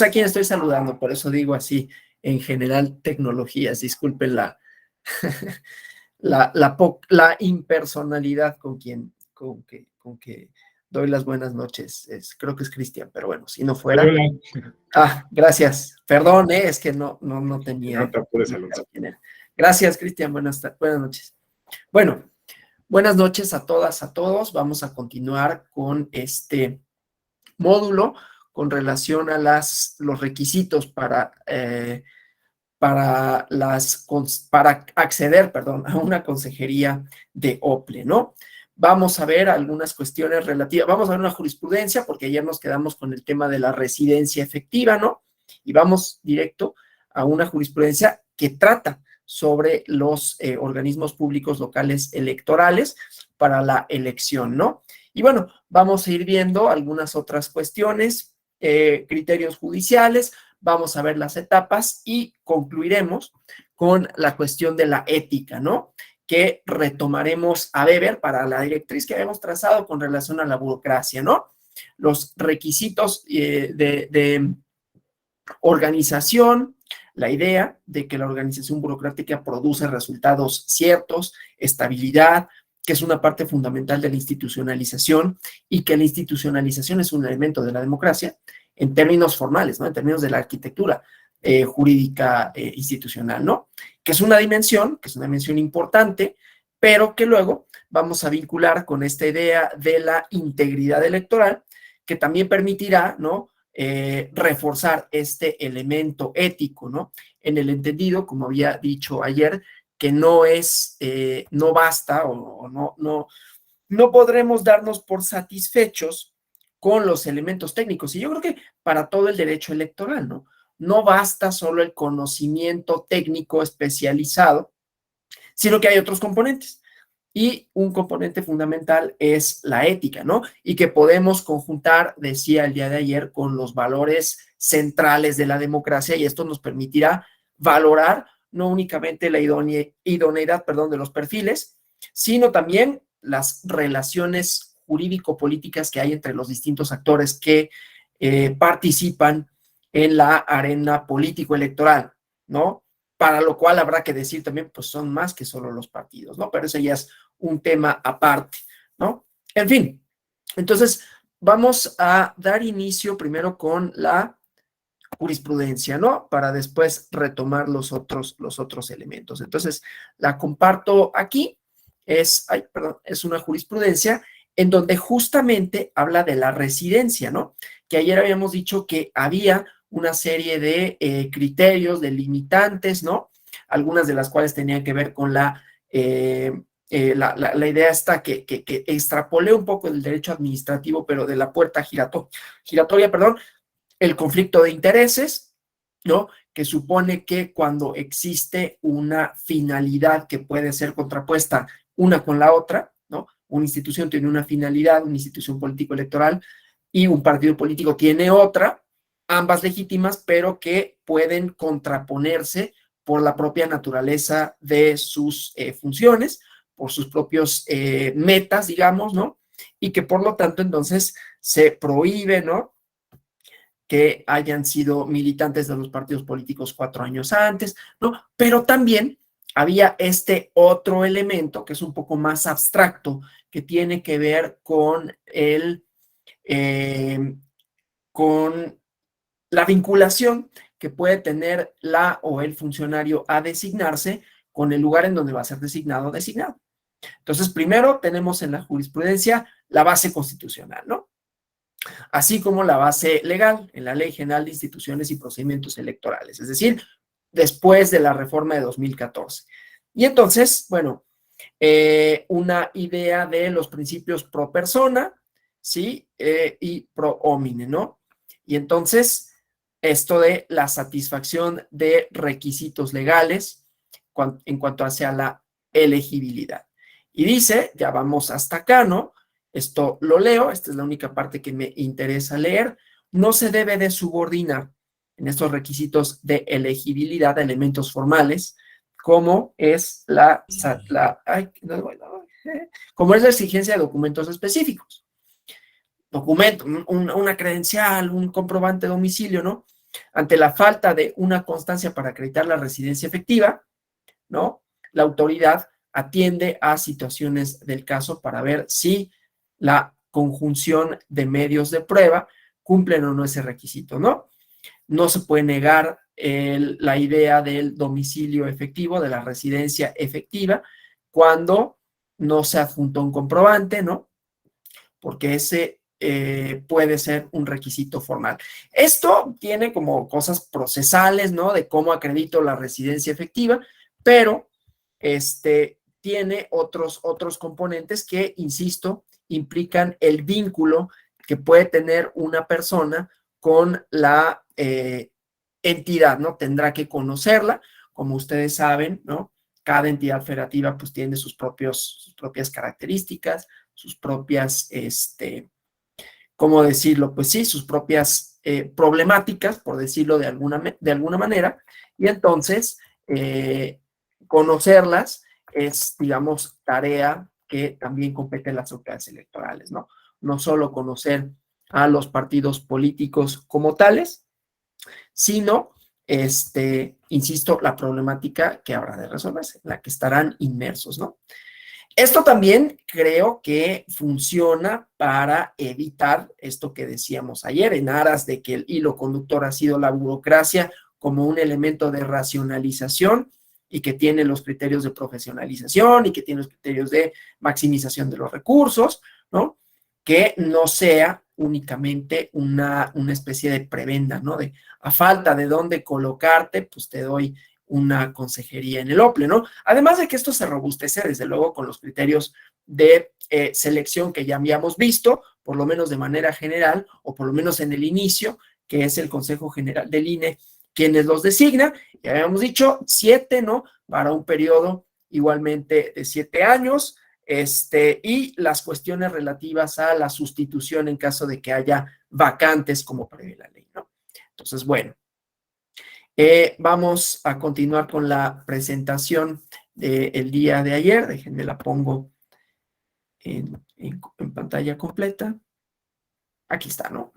a quién estoy saludando, por eso digo así, en general, tecnologías, disculpen la impersonalidad con que doy las buenas noches. Creo que es Cristian, pero bueno, si no fuera. Gracias. Perdón, es que no tenía. No te apures, Alonso. Gracias, Cristian. Buenas noches. Bueno, buenas noches a todas, a todos. Vamos a continuar con este módulo con relación a los requisitos para acceder, a una consejería de OPLE, ¿no? Vamos a ver algunas cuestiones relativas, vamos a ver una jurisprudencia, porque ayer nos quedamos con el tema de la residencia efectiva, ¿no? Y vamos directo a una jurisprudencia que trata sobre los organismos públicos locales electorales para la elección, ¿no? Y bueno, vamos a ir viendo algunas otras cuestiones, criterios judiciales, vamos a ver las etapas y concluiremos con la cuestión de la ética, ¿no? Que retomaremos a Weber para la directriz que habíamos trazado con relación a la burocracia, ¿no? Los requisitos de organización, la idea de que la organización burocrática produce resultados ciertos, estabilidad, que es una parte fundamental de la institucionalización y que la institucionalización es un elemento de la democracia en términos formales, ¿no? En términos de la arquitectura jurídica institucional, ¿no? Que es una dimensión importante, pero que luego vamos a vincular con esta idea de la integridad electoral, que también permitirá, ¿no? Reforzar este elemento ético, ¿no? En el entendido, como había dicho ayer, que no basta o no podremos darnos por satisfechos con los elementos técnicos. Y yo creo que para todo el derecho electoral, ¿no? No basta solo el conocimiento técnico especializado, sino que hay otros componentes. Y un componente fundamental es la ética, ¿no? Y que podemos conjuntar, decía el día de ayer, con los valores centrales de la democracia, y esto nos permitirá valorar no únicamente la idoneidad, de los perfiles, sino también las relaciones jurídico-políticas que hay entre los distintos actores que participan en la arena político-electoral, ¿no? Para lo cual habrá que decir también, pues son más que solo los partidos, ¿no? Pero ese ya es un tema aparte, ¿no? En fin, entonces vamos a dar inicio primero con la jurisprudencia, ¿no? Para después retomar los otros elementos. Entonces, la comparto aquí, es una jurisprudencia en donde justamente habla de la residencia, ¿no? Que ayer habíamos dicho que había una serie de criterios, de limitantes, ¿no? Algunas de las cuales tenían que ver con la idea esta que extrapolé un poco del derecho administrativo, pero de la puerta giratoria, el conflicto de intereses, ¿no? Que supone que cuando existe una finalidad que puede ser contrapuesta una con la otra, ¿no? Una institución tiene una finalidad, una institución político-electoral, y un partido político tiene otra, ambas legítimas, pero que pueden contraponerse por la propia naturaleza de sus funciones, por sus propios metas, digamos, ¿no? Y que por lo tanto entonces se prohíbe, ¿no? Que hayan sido militantes de los partidos políticos 4 años antes, ¿no? Pero también había este otro elemento que es un poco más abstracto, que tiene que ver con con la vinculación que puede tener la o el funcionario a designarse con el lugar en donde va a ser designado o designado. Entonces, primero tenemos en la jurisprudencia la base constitucional, ¿no? Así como la base legal en la Ley General de Instituciones y Procedimientos Electorales, es decir, después de la reforma de 2014. Y entonces, bueno, una idea de los principios pro persona, ¿sí? Y pro homine, ¿no? Y entonces, esto de la satisfacción de requisitos legales en cuanto hacia la elegibilidad. Y dice, ya vamos hasta acá, ¿no? Esto lo leo, esta es la única parte que me interesa leer. No se debe de subordinar en estos requisitos de elegibilidad a elementos formales, como es como es la exigencia de documentos específicos. Documento, una credencial, un comprobante de domicilio, ¿no? Ante la falta de una constancia para acreditar la residencia efectiva, ¿no? La autoridad atiende a situaciones del caso para ver si la conjunción de medios de prueba cumplen o no ese requisito, ¿no? No se puede negar la idea del domicilio efectivo, de la residencia efectiva, cuando no se adjuntó un comprobante, ¿no? Porque ese puede ser un requisito formal. Esto tiene como cosas procesales, ¿no? De cómo acredito la residencia efectiva, pero tiene otros componentes que, insisto, implican el vínculo que puede tener una persona con la entidad, ¿no? Tendrá que conocerla, como ustedes saben, ¿no? Cada entidad federativa pues tiene sus propias características, sus propias, ¿cómo decirlo? Pues sí, sus propias problemáticas, por decirlo de alguna manera, y entonces conocerlas es, digamos, tarea que también compete en las autoridades electorales, ¿no? No solo conocer a los partidos políticos como tales, sino, insisto, la problemática que habrá de resolverse, en la que estarán inmersos, ¿no? Esto también creo que funciona para evitar esto que decíamos ayer, en aras de que el hilo conductor ha sido la burocracia como un elemento de racionalización y que tiene los criterios de profesionalización y que tiene los criterios de maximización de los recursos, ¿no? Que no sea únicamente una especie de prebenda, ¿no? De a falta de dónde colocarte, pues te doy una consejería en el OPLE, ¿no? Además de que esto se robustece, desde luego, con los criterios de selección que ya habíamos visto, por lo menos de manera general, o por lo menos en el inicio, que es el Consejo General del INE quienes los designa. Ya habíamos dicho 7, ¿no? Para un periodo igualmente de 7 años, y las cuestiones relativas a la sustitución en caso de que haya vacantes como prevé la ley, ¿no? Entonces, bueno. Vamos a continuar con la presentación del día de ayer. Déjenme la pongo en pantalla completa. Aquí está, ¿no?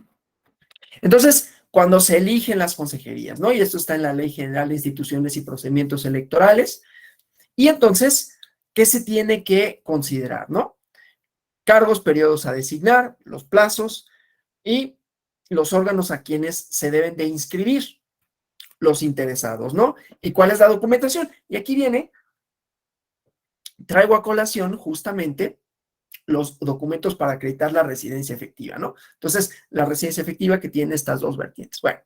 Entonces, cuando se eligen las consejerías, ¿no? Y esto está en la Ley General de Instituciones y Procedimientos Electorales. Y entonces, ¿qué se tiene que considerar, no? Cargos, periodos a designar, los plazos y los órganos a quienes se deben de inscribir los interesados, ¿no? ¿Y cuál es la documentación? Y aquí viene, traigo a colación justamente los documentos para acreditar la residencia efectiva, ¿no? Entonces, la residencia efectiva que tiene estas dos vertientes. Bueno,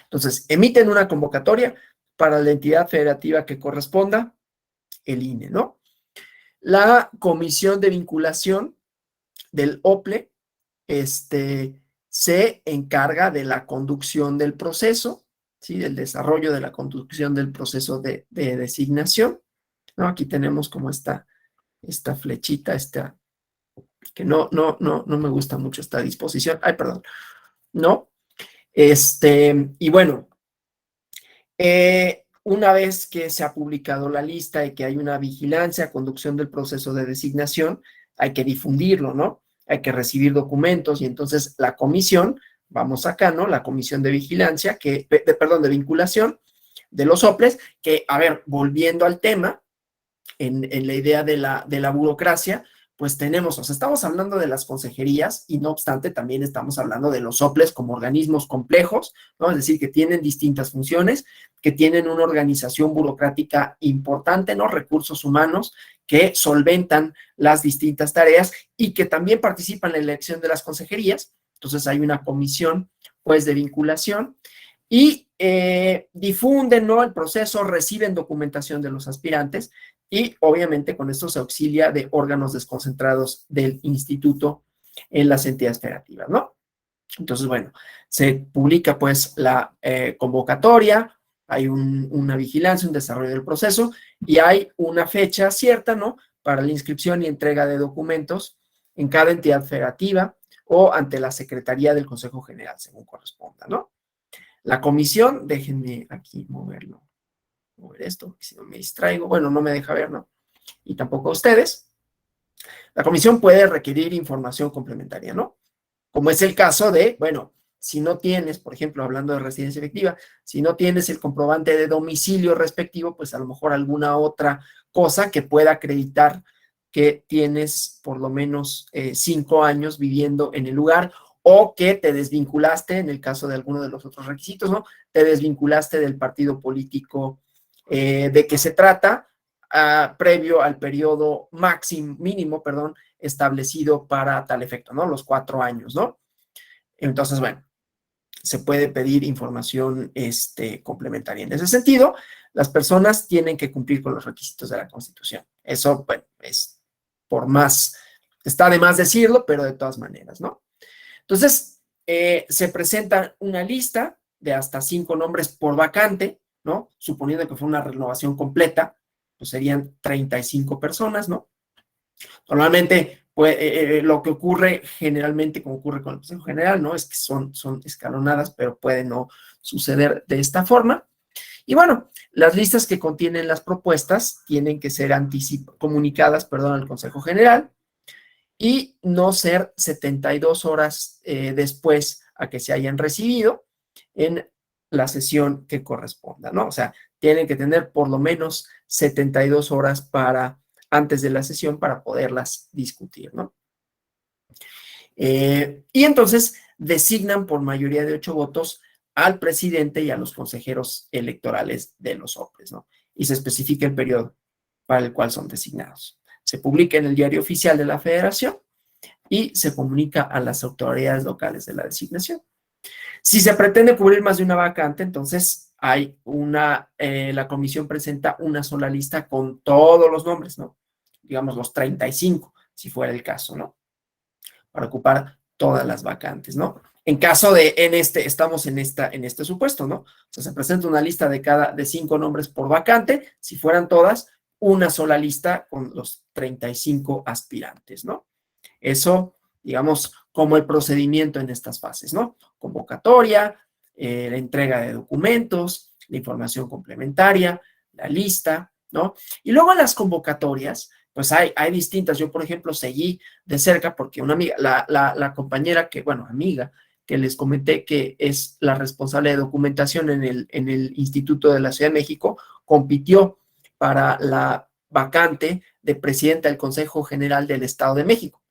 entonces, emiten una convocatoria para la entidad federativa que corresponda, el INE, ¿no? La comisión de vinculación del OPLE, se encarga de la conducción del proceso, ¿sí? Del desarrollo de la conducción del proceso de designación, ¿no? Aquí tenemos como esta flechita, que no me gusta mucho esta disposición. Ay, perdón. ¿No? Y bueno, una vez que se ha publicado la lista y que hay una vigilancia, conducción del proceso de designación, hay que difundirlo, ¿no? Hay que recibir documentos y entonces la comisión, vamos acá, ¿no? La comisión de vigilancia, de vinculación de los OPLES, que, a ver, volviendo al tema, en la idea de la burocracia, pues tenemos, o sea, estamos hablando de las consejerías y no obstante también estamos hablando de los OPLES como organismos complejos, ¿no? Es decir, que tienen distintas funciones, que tienen una organización burocrática importante, ¿no? Recursos humanos que solventan las distintas tareas y que también participan en la elección de las consejerías. Entonces hay una comisión, pues, de vinculación y difunden, ¿no? El proceso, reciben documentación de los aspirantes y obviamente con esto se auxilia de órganos desconcentrados del instituto en las entidades federativas, ¿no? Entonces, bueno, se publica pues la convocatoria, hay una vigilancia, un desarrollo del proceso y hay una fecha cierta, ¿no? Para la inscripción y entrega de documentos en cada entidad federativa o ante la Secretaría del Consejo General, según corresponda, ¿no? La comisión, déjenme aquí mover esto, porque si no me distraigo, bueno, no me deja ver, ¿no? Y tampoco a ustedes. La comisión puede requerir información complementaria, ¿no? Como es el caso de, bueno, si no tienes, por ejemplo, hablando de residencia efectiva, si no tienes el comprobante de domicilio respectivo, pues a lo mejor alguna otra cosa que pueda acreditar que tienes por lo menos 5 años viviendo en el lugar, o que te desvinculaste, en el caso de alguno de los otros requisitos, ¿no? Te desvinculaste del partido político de que se trata, previo al periodo mínimo, establecido para tal efecto, ¿no? Los 4 años, ¿no? Entonces, bueno, se puede pedir información complementaria. En ese sentido, las personas tienen que cumplir con los requisitos de la Constitución. Eso, bueno, está de más decirlo, pero de todas maneras, ¿no? Entonces, se presenta una lista de hasta 5 nombres por vacante, ¿no? Suponiendo que fue una renovación completa, pues serían 35 personas, ¿no? Normalmente, pues, lo que ocurre generalmente, como ocurre con el Consejo General, ¿no? Es que son escalonadas, pero puede no suceder de esta forma. Y bueno, las listas que contienen las propuestas tienen que ser comunicadas al Consejo General y no ser 72 horas después a que se hayan recibido en la sesión que corresponda, ¿no? O sea, tienen que tener por lo menos 72 horas antes de la sesión para poderlas discutir, ¿no? Y entonces designan por mayoría de 8 votos al presidente y a los consejeros electorales de los OPLES, ¿no? Y se especifica el periodo para el cual son designados. Se publica en el Diario Oficial de la Federación y se comunica a las autoridades locales de la designación. Si se pretende cubrir más de una vacante, entonces la comisión presenta una sola lista con todos los nombres, ¿no? Digamos los 35, si fuera el caso, ¿no? Para ocupar todas las vacantes, ¿no? En caso estamos en este supuesto, ¿no? O sea, se presenta una lista de 5 nombres por vacante, si fueran todas, una sola lista con los 35 aspirantes, ¿no? Eso, digamos, como el procedimiento en estas fases, ¿no? Convocatoria, la entrega de documentos, la información complementaria, la lista, ¿no? Y luego en las convocatorias, pues hay distintas. Yo, por ejemplo, seguí de cerca porque una amiga, la compañera amiga, que les comenté que es la responsable de documentación en el Instituto de la Ciudad de México, compitió para la vacante de presidenta del Consejo General del Estado de México,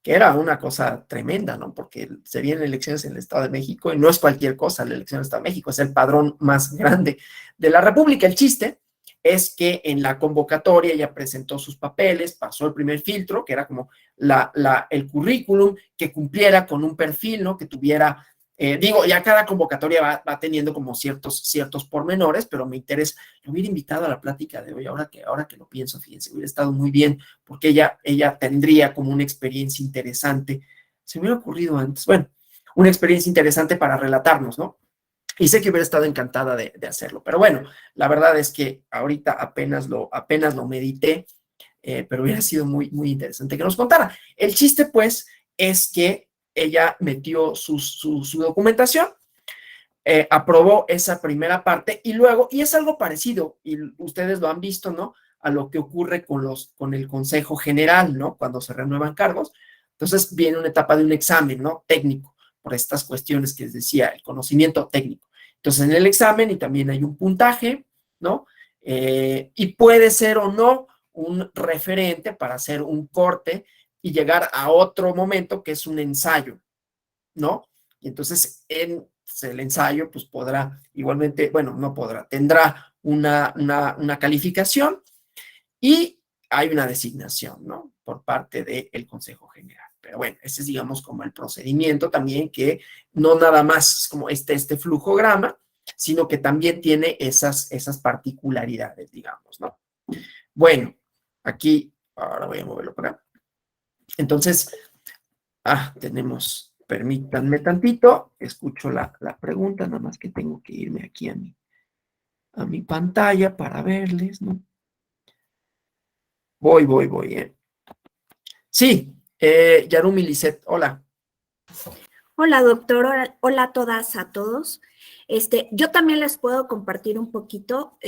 que era una cosa tremenda, ¿no? Porque se vienen elecciones en el Estado de México y no es cualquier cosa la elección del Estado de México, es el padrón más grande de la República. El chiste es que en la convocatoria ella presentó sus papeles, pasó el primer filtro, que era como el currículum, que cumpliera con un perfil, ¿no? Que tuviera, ya cada convocatoria va teniendo como ciertos pormenores, pero me interesa, lo hubiera invitado a la plática de hoy, ahora que lo pienso, fíjense, hubiera estado muy bien, porque ella tendría como una experiencia interesante, se me hubiera ocurrido antes, bueno, una experiencia interesante para relatarnos, ¿no? Y sé que hubiera estado encantada de hacerlo, pero bueno, la verdad es que ahorita apenas lo medité, pero hubiera sido muy, muy interesante que nos contara. El chiste, pues, es que ella metió su documentación, aprobó esa primera parte y luego, y es algo parecido, y ustedes lo han visto, ¿no? A lo que ocurre con el Consejo General, ¿no? Cuando se renuevan cargos. Entonces viene una etapa de un examen, ¿no? Técnico, por estas cuestiones que les decía, el conocimiento técnico. Entonces en el examen y también hay un puntaje, ¿no? Y puede ser o no un referente para hacer un corte y llegar a otro momento que es un ensayo, ¿no? Y entonces el ensayo pues podrá igualmente, bueno, no podrá, tendrá una calificación y hay una designación, ¿no? Por parte del Consejo General. Pero bueno, ese es, digamos, como el procedimiento también, que no nada más es como este flujograma, sino que también tiene esas particularidades, digamos, ¿no? Bueno, aquí, ahora voy a moverlo para acá. Entonces, permítanme tantito, escucho la pregunta, nada más que tengo que irme aquí a mi pantalla para verles, ¿no? Voy, Sí, Yarumi Lisset, hola. Hola, doctor. Hola a todas, a todos. Yo también les puedo compartir un poquito.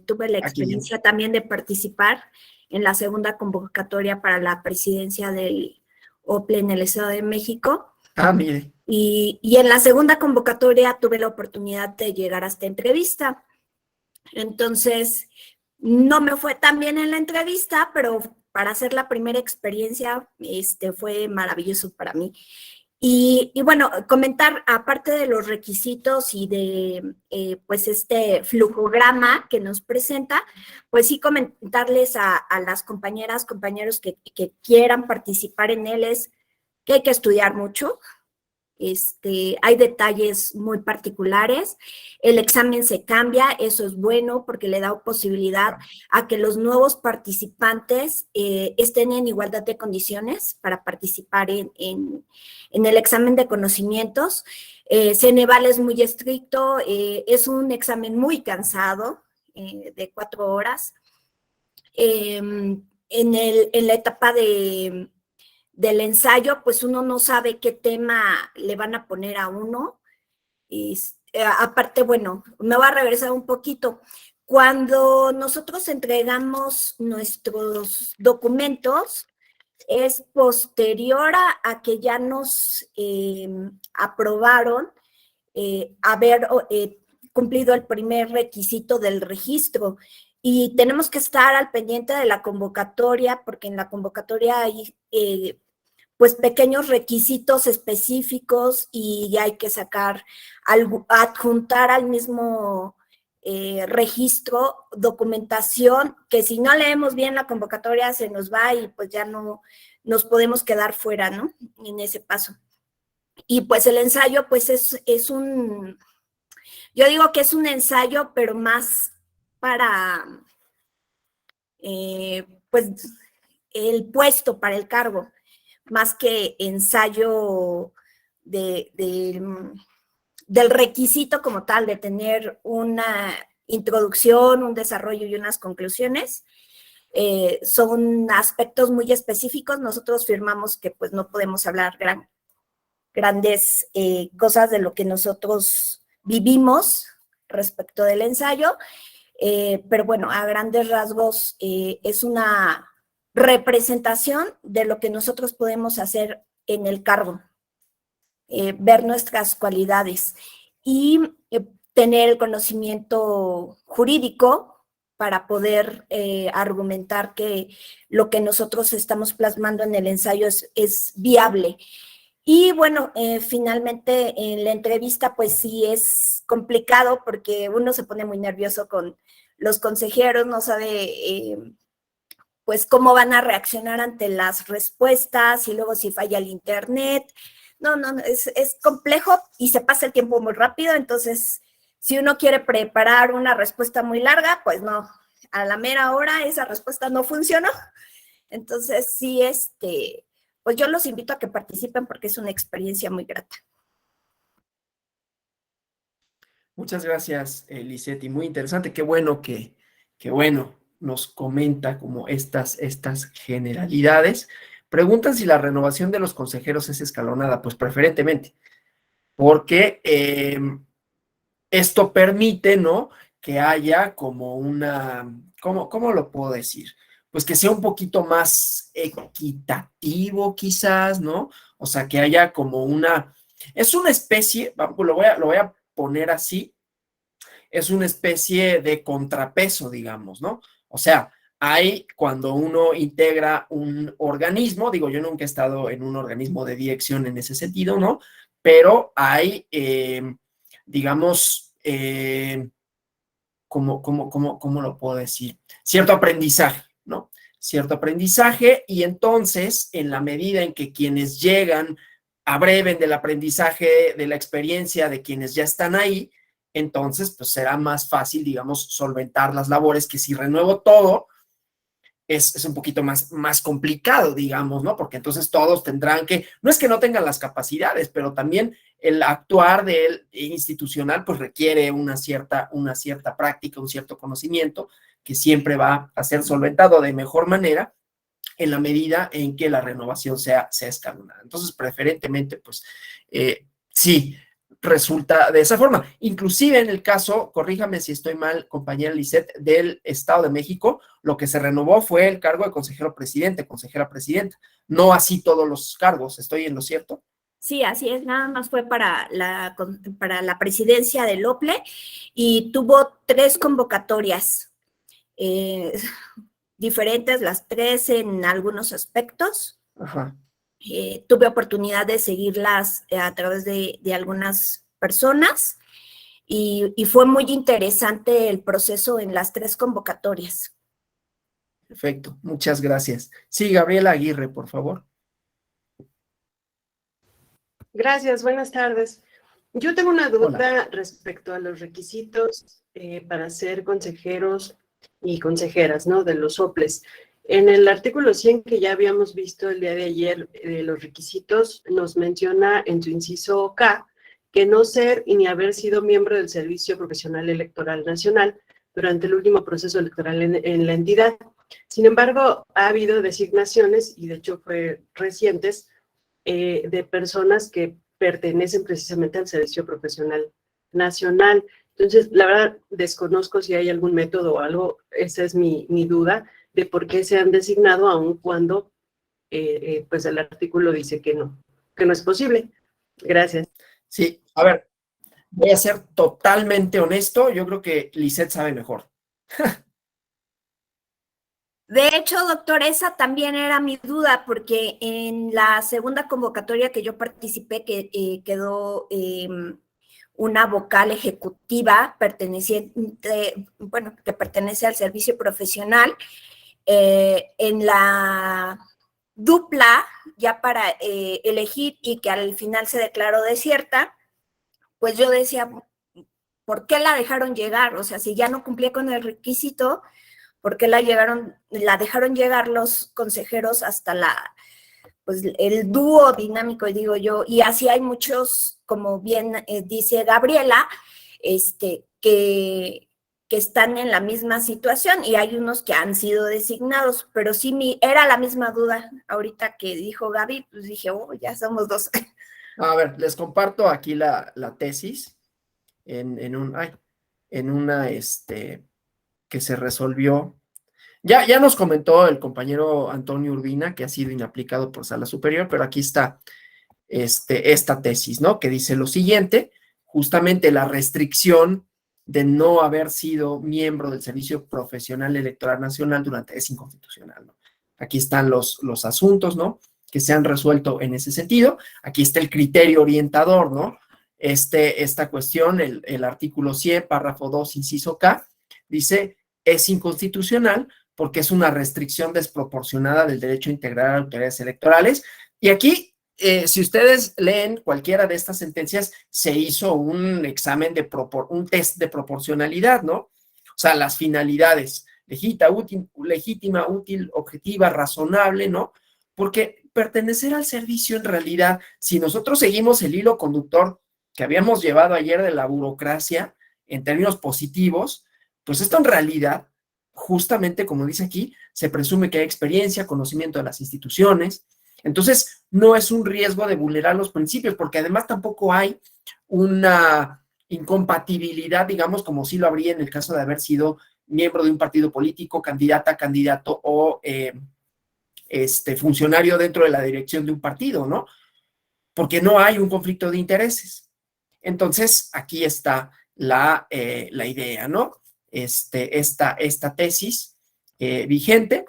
Tuve la experiencia también de participar en la segunda convocatoria para la presidencia del OPLE en el Estado de México. Ah, mire. Y en la segunda convocatoria tuve la oportunidad de llegar a esta entrevista. Entonces, no me fue tan bien en la entrevista, pero para hacer la primera experiencia, fue maravilloso para mí. Y bueno, comentar, aparte de los requisitos y de pues este flujograma que nos presenta, pues sí comentarles a las compañeras, compañeros que quieran participar en él es que hay que estudiar mucho. Hay detalles muy particulares, el examen se cambia, eso es bueno porque le da posibilidad a que los nuevos participantes estén en igualdad de condiciones para participar en el examen de conocimientos. Ceneval es muy estricto, es un examen muy cansado, de 4 horas. En la etapa del ensayo, pues uno no sabe qué tema le van a poner a uno. Aparte, bueno, me voy a regresar un poquito. Cuando nosotros entregamos nuestros documentos, es posterior a que ya nos aprobaron haber cumplido el primer requisito del registro. Y tenemos que estar al pendiente de la convocatoria, porque en la convocatoria hay pues pequeños requisitos específicos y hay que sacar, adjuntar al mismo registro, documentación, que si no leemos bien la convocatoria se nos va y pues ya no nos podemos quedar fuera, ¿no? En ese paso. Y pues el ensayo pues es un, yo digo que es un ensayo, pero más para, pues, el puesto, para el cargo, más que ensayo del requisito como tal, de tener una introducción, un desarrollo y unas conclusiones. Son aspectos muy específicos. Nosotros firmamos que pues no podemos hablar grandes cosas de lo que nosotros vivimos respecto del ensayo, pero bueno, a grandes rasgos es una representación de lo que nosotros podemos hacer en el cargo, ver nuestras cualidades y tener el conocimiento jurídico para poder argumentar que lo que nosotros estamos plasmando en el ensayo es viable. Y bueno, finalmente en la entrevista pues sí es complicado porque uno se pone muy nervioso con los consejeros, no sabe pues cómo van a reaccionar ante las respuestas y luego si falla el internet. No, es complejo y se pasa el tiempo muy rápido, entonces si uno quiere preparar una respuesta muy larga, pues no, a la mera hora esa respuesta no funcionó. Entonces sí, pues yo los invito a que participen porque es una experiencia muy grata. Muchas gracias, Lisette, y muy interesante. Qué bueno que bueno, nos comenta como estas generalidades. Preguntan si la renovación de los consejeros es escalonada. Pues preferentemente, porque esto permite, ¿no? Que haya como una, ¿cómo lo puedo decir? Pues que sea un poquito más equitativo, quizás, ¿no? O sea, que haya como es una especie, lo voy a poner así, es una especie de contrapeso, digamos, ¿no? O sea, hay cuando uno integra un organismo, digo, yo nunca he estado en un organismo de dirección en ese sentido, ¿no? Pero hay, digamos, ¿cómo lo puedo decir? Cierto aprendizaje, ¿no? Cierto aprendizaje y entonces, en la medida en que quienes llegan abreven del aprendizaje, de la experiencia de quienes ya están ahí, entonces, pues será más fácil, digamos, solventar las labores que si renuevo todo, es un poquito más complicado, digamos, ¿no? Porque entonces todos tendrán que, no es que no tengan las capacidades, pero también el actuar del institucional pues requiere una cierta práctica, un cierto conocimiento que siempre va a ser solventado de mejor manera en la medida en que la renovación sea escalonada. Entonces, preferentemente, pues, sí, resulta de esa forma. Inclusive en el caso, corríjame si estoy mal, compañera Lisette, del Estado de México, lo que se renovó fue el cargo de consejero presidente, consejera presidenta, no así todos los cargos. ¿Estoy en lo cierto? Sí, así es, nada más fue para la presidencia del OPLE y tuvo 3 convocatorias eh, diferentes, las 3 en algunos aspectos. Ajá. Tuve oportunidad de seguirlas a través de algunas personas y fue muy interesante el proceso en las 3 convocatorias. Perfecto, muchas gracias. Sí, Gabriela Aguirre, por favor. Gracias, buenas tardes. Yo tengo una Hola. duda respecto a los requisitos para ser consejeros y consejeras, ¿no? De los OPLES. En el artículo 100 que ya habíamos visto el día de ayer, los requisitos nos menciona en su inciso K que no ser y ni haber sido miembro del Servicio Profesional Electoral Nacional durante el último proceso electoral en la entidad. Sin embargo, ha habido designaciones, y de hecho fue recientes, de personas que pertenecen precisamente al Servicio Profesional Nacional. Entonces, la verdad, desconozco si hay algún método o algo, esa es mi duda, de por qué se han designado aun cuando pues el artículo dice que no es posible. Gracias. Sí, a ver, voy a ser totalmente honesto, yo creo que Lisette sabe mejor. De hecho, doctor, esa también era mi duda, porque en la segunda convocatoria que yo participé, que quedó una vocal ejecutiva perteneciente, bueno, que pertenece al servicio profesional, en la dupla, ya para elegir y que al final se declaró desierta, pues yo decía, ¿por qué la dejaron llegar? O sea, si ya no cumplía con el requisito, ¿por qué la dejaron llegar los consejeros hasta pues el dúo dinámico, digo yo? Y así hay muchos, como bien dice Gabriela, que están en la misma situación y hay unos que han sido designados, pero sí era la misma duda. Ahorita que dijo Gaby, pues dije, oh, ya somos 2. A ver, les comparto aquí la tesis en una que se resolvió. Ya nos comentó el compañero Antonio Urbina que ha sido inaplicado por Sala Superior, pero aquí está esta tesis, ¿no? Que dice lo siguiente: justamente la restricción de no haber sido miembro del Servicio Profesional Electoral Nacional es inconstitucional, ¿no? Aquí están los asuntos, ¿no? Que se han resuelto en ese sentido. Aquí está el criterio orientador, ¿no? Esta cuestión, el artículo 100, párrafo 2, inciso K, dice, es inconstitucional porque es una restricción desproporcionada del derecho a integrar a autoridades electorales. Y aquí, si ustedes leen cualquiera de estas sentencias, se hizo un examen un test de proporcionalidad, ¿no? O sea, las finalidades, legítima, útil, objetiva, razonable, ¿no? Porque pertenecer al servicio en realidad, si nosotros seguimos el hilo conductor que habíamos llevado ayer de la burocracia en términos positivos, pues esto en realidad, justamente como dice aquí, se presume que hay experiencia, conocimiento de las instituciones. Entonces, no es un riesgo de vulnerar los principios, porque además tampoco hay una incompatibilidad, digamos, como sí lo habría en el caso de haber sido miembro de un partido político, candidata, candidato o funcionario dentro de la dirección de un partido, ¿no? Porque no hay un conflicto de intereses. Entonces, aquí está la idea, ¿no? Esta tesis vigente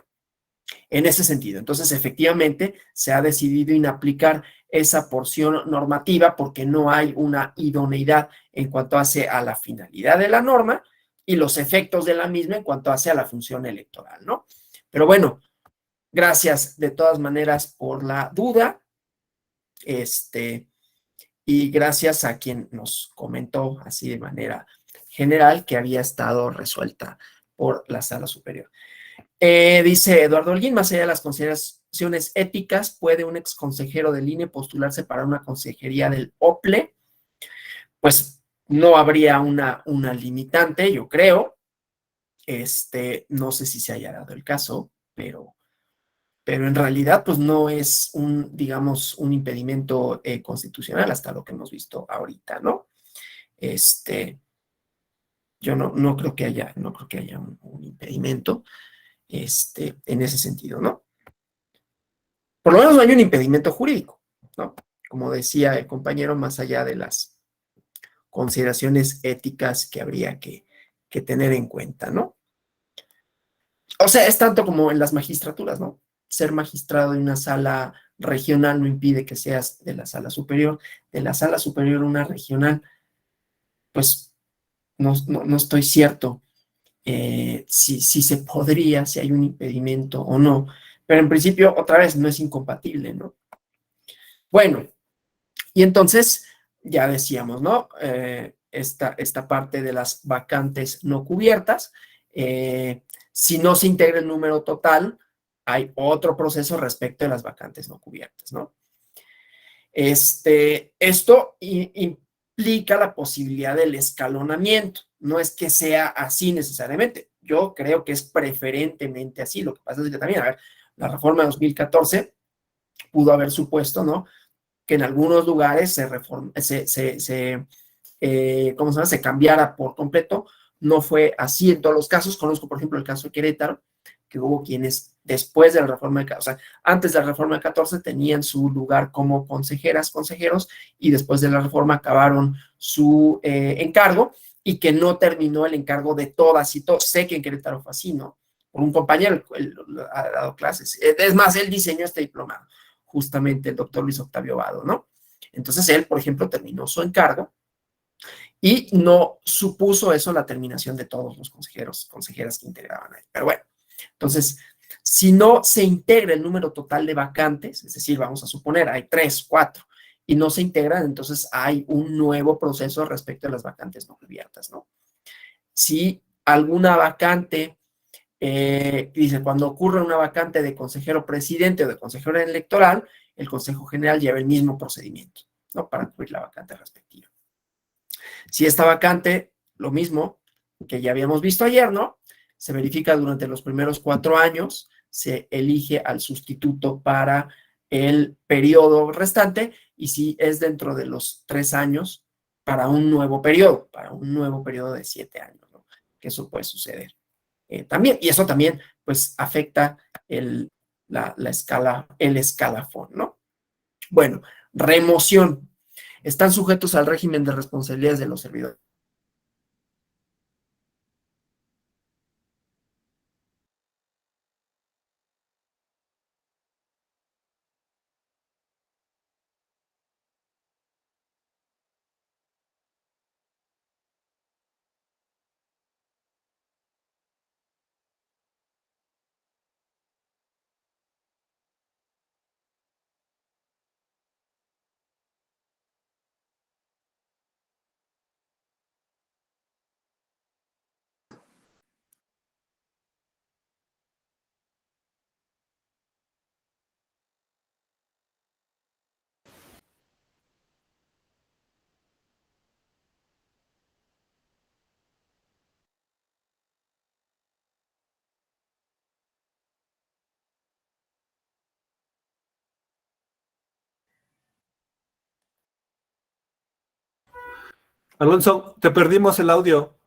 en ese sentido. Entonces, efectivamente, se ha decidido inaplicar esa porción normativa porque no hay una idoneidad en cuanto hace a la finalidad de la norma y los efectos de la misma en cuanto hace a la función electoral, ¿no? Pero bueno, gracias de todas maneras por la duda. Y gracias a quien nos comentó así de manera general que había estado resuelta por la Sala Superior. Dice Eduardo Holguín, más allá de las consideraciones éticas, ¿puede un ex consejero del INE postularse para una consejería del OPLE? Pues no habría una limitante, yo creo. No sé si se haya dado el caso, pero en realidad pues no es digamos, un impedimento constitucional hasta lo que hemos visto ahorita, ¿no? Yo no creo que haya un impedimento en ese sentido, ¿no? Por lo menos no hay un impedimento jurídico, ¿no? como decía el compañero, más allá de las consideraciones éticas que habría que tener en cuenta, ¿no? O sea, es tanto como en las magistraturas, ¿no? Ser magistrado de una sala regional no impide que seas de la sala superior. De la sala superior a una regional, pues no estoy cierto si se podría, si hay un impedimento o no. Pero en principio, otra vez, no es incompatible, ¿no? Bueno, y entonces, ya decíamos, ¿no? Esta parte de las vacantes no cubiertas, si no se integra el número total, hay otro proceso respecto de las vacantes no cubiertas, ¿no? Esto implica la posibilidad del escalonamiento, no es que sea así necesariamente, yo creo que es preferentemente así, lo que pasa es que también, a ver, la reforma de 2014 pudo haber supuesto, ¿no? Que en algunos lugares ¿cómo se llama? Se cambiara por completo. No fue así en todos los casos. Conozco, por ejemplo, el caso de Querétaro, que hubo quienes después de la reforma de, o sea, antes de la reforma de 14 tenían su lugar como consejeras, consejeros, y después de la reforma acabaron su encargo, y que no terminó el encargo de todas y todos. Sé que en Querétaro fue así, ¿no? Por un compañero, él ha dado clases. Es más, él diseñó este diplomado, justamente el doctor Luis Octavio Vado, ¿no? Entonces él, por ejemplo, terminó su encargo y no supuso eso la terminación de todos los consejeros, consejeras que integraban ahí. Pero bueno, entonces, si no se integra el número total de vacantes, es decir, vamos a suponer, hay 3, 4, y no se integran, entonces hay un nuevo proceso respecto a las vacantes no cubiertas, ¿no? Si alguna vacante, dice, cuando ocurre una vacante de consejero presidente o de consejero electoral, el Consejo General lleva el mismo procedimiento, ¿no? Para cubrir la vacante respectiva. Si esta vacante, lo mismo que ya habíamos visto ayer, ¿no? Se verifica durante los primeros 4 años, se elige al sustituto para el periodo restante, y si es dentro de los 3 años, para un nuevo periodo de 7 años, ¿no? Que eso puede suceder también, y eso también, pues, afecta la escala, el escalafón, ¿no? Bueno, remoción. Están sujetos al régimen de responsabilidades de los servidores. Alonso, te perdimos el audio.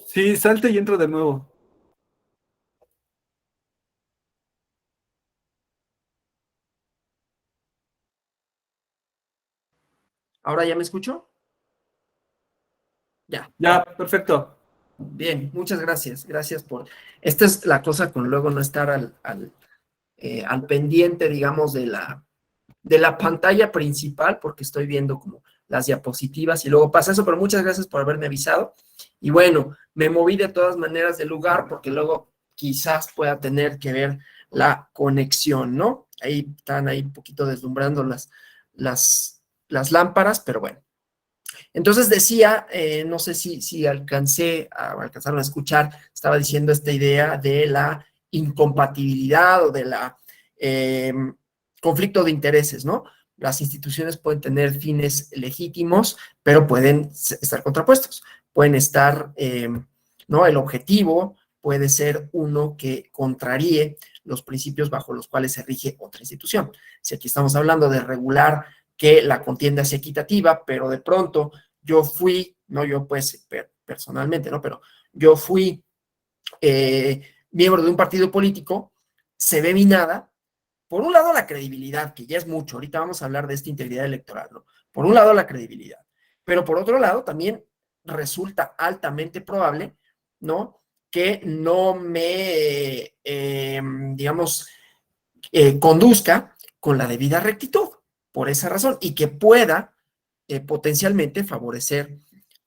Sí, salte y entra de nuevo. ¿Ahora ya me escucho? Ya. Ya, perfecto. Bien, muchas gracias. Gracias por... Esta es la cosa con luego no estar al pendiente, digamos, de la pantalla principal, porque estoy viendo como las diapositivas y luego pasa eso, pero muchas gracias por haberme avisado. Y bueno, me moví de todas maneras del lugar porque luego quizás pueda tener que ver la conexión, ¿no? Ahí están ahí un poquito deslumbrando las lámparas, pero bueno. Entonces decía, no sé si alcanzaron a escuchar, estaba diciendo esta idea de la incompatibilidad o de la conflicto de intereses, ¿no? Las instituciones pueden tener fines legítimos, pero pueden estar contrapuestos. Pueden estar, ¿no? El objetivo puede ser uno que contraríe los principios bajo los cuales se rige otra institución. Si aquí estamos hablando de regular que la contienda sea equitativa, pero de pronto yo fui, no yo pues personalmente, ¿no? Pero yo fui miembro de un partido político, se ve minada, por un lado la credibilidad, que ya es mucho, ahorita vamos a hablar de esta integridad electoral, ¿no? Por un lado la credibilidad, pero por otro lado también resulta altamente probable, ¿no? Que no me, digamos, conduzca con la debida rectitud, por esa razón, y que pueda potencialmente favorecer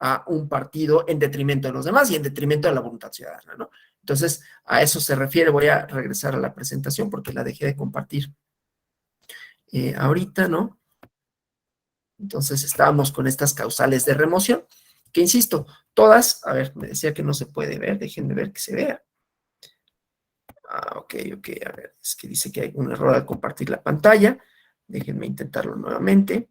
a un partido en detrimento de los demás y en detrimento de la voluntad ciudadana, ¿no? Entonces, a eso se refiere. Voy a regresar a la presentación porque la dejé de compartir ahorita, ¿no? Entonces, estábamos con estas causales de remoción, que insisto, todas, a ver, me decía que no se puede ver, déjenme ver que se vea. Ok, a ver, es que dice que hay un error al compartir la pantalla. Déjenme intentarlo nuevamente.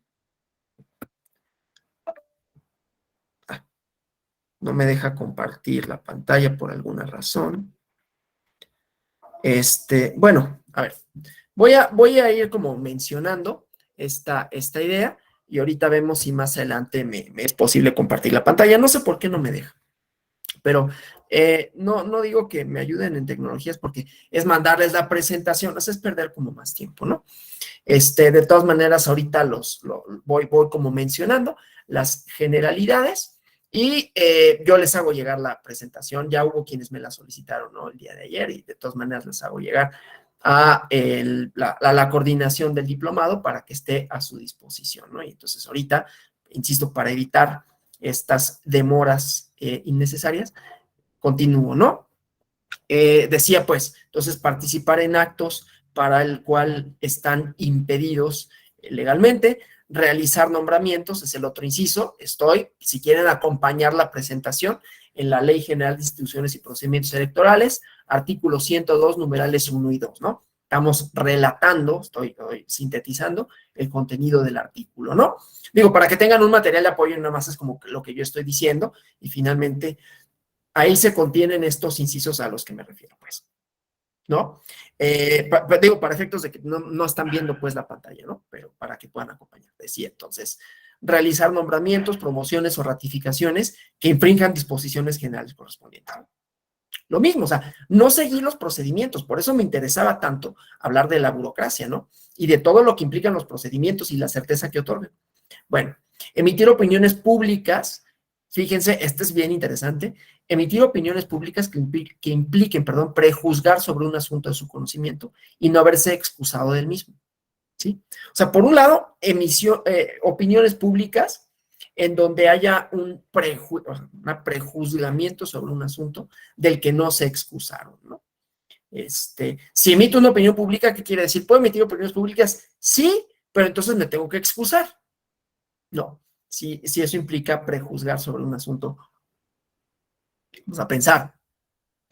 No me deja compartir la pantalla por alguna razón. Bueno, a ver, voy a ir como mencionando esta idea y ahorita vemos si más adelante me es posible compartir la pantalla. No sé por qué no me deja, pero no digo que me ayuden en tecnologías porque es mandarles la presentación, es perder como más tiempo, ¿no? De todas maneras, ahorita voy como mencionando las generalidades. Y yo les hago llegar la presentación, ya hubo quienes me la solicitaron, ¿no? El día de ayer, y de todas maneras les hago llegar a la coordinación del diplomado para que esté a su disposición, ¿no? Y entonces ahorita, insisto, para evitar estas demoras innecesarias, continúo, ¿no? Decía pues, entonces participar en actos para el cual están impedidos legalmente, realizar nombramientos, es el otro inciso, si quieren acompañar la presentación, en la Ley General de Instituciones y Procedimientos Electorales, artículo 102, numerales 1 y 2, ¿no? Estamos relatando, estoy sintetizando el contenido del artículo, ¿no? Digo, para que tengan un material de apoyo, nada más es como lo que yo estoy diciendo, y finalmente ahí se contienen estos incisos a los que me refiero, pues, ¿no? Digo, para efectos de que no están viendo, pues, la pantalla, ¿no? Pero para que puedan acompañar. Decía, entonces, realizar nombramientos, promociones o ratificaciones que infrinjan disposiciones generales correspondientes. Lo mismo, o sea, no seguir los procedimientos, por eso me interesaba tanto hablar de la burocracia, ¿no? Y de todo lo que implican los procedimientos y la certeza que otorgan. Bueno, emitir opiniones públicas, fíjense, este es bien interesante, emitir opiniones públicas que impliquen, prejuzgar sobre un asunto de su conocimiento y no haberse excusado del mismo, ¿sí? O sea, por un lado, opiniones públicas en donde haya un prejuzgamiento sobre un asunto del que no se excusaron, ¿no? Si emito una opinión pública, ¿qué quiere decir? ¿Puedo emitir opiniones públicas? Sí, pero entonces me tengo que excusar. No, si eso implica prejuzgar sobre un asunto. Vamos a pensar,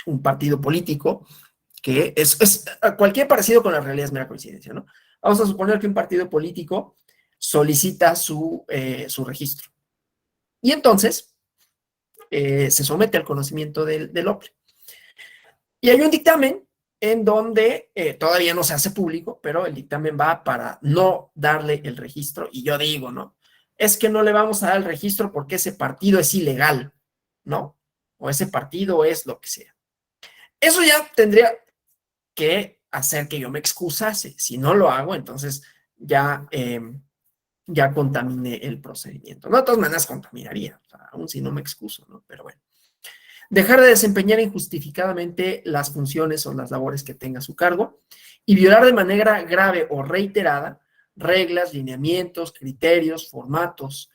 un partido político que es cualquier parecido con la realidad es mera coincidencia, ¿no? Vamos a suponer que un partido político solicita su registro. Y entonces se somete al conocimiento del OPLE. Y hay un dictamen en donde todavía no se hace público, pero el dictamen va para no darle el registro. Y yo digo, ¿no? Es que no le vamos a dar el registro porque ese partido es ilegal, ¿no? O ese partido es lo que sea. Eso ya tendría que hacer que yo me excusase. Si no lo hago, entonces ya contaminé el procedimiento. No, de todas maneras contaminaría, o sea, aún si no me excuso, ¿no? Pero bueno. Dejar de desempeñar injustificadamente las funciones o las labores que tenga a su cargo y violar de manera grave o reiterada reglas, lineamientos, criterios, formatos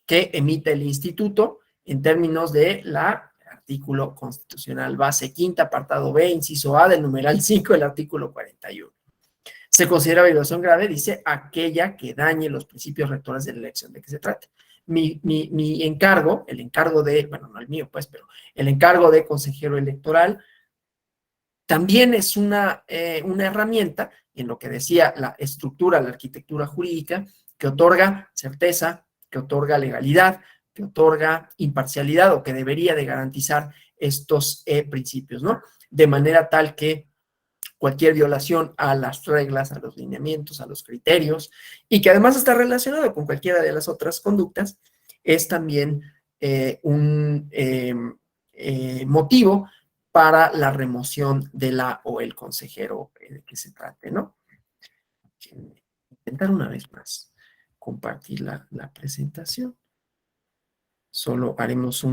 que emite el instituto en términos de la artículo constitucional base quinta, apartado B, inciso A del numeral 5 del artículo 41. Se considera violación grave, dice, aquella que dañe los principios rectores de la elección. ¿De qué se trata? Mi encargo, el encargo de, bueno, no el mío, pues, pero el encargo de consejero electoral también es una herramienta en lo que decía la estructura, la arquitectura jurídica, que otorga certeza, que otorga legalidad, que otorga imparcialidad o que debería de garantizar estos principios, ¿no? De manera tal que cualquier violación a las reglas, a los lineamientos, a los criterios, y que además está relacionado con cualquiera de las otras conductas, es también un motivo para la remoción de la o el consejero de que se trate, ¿no? Intentar una vez más compartir la presentación. Solo haremos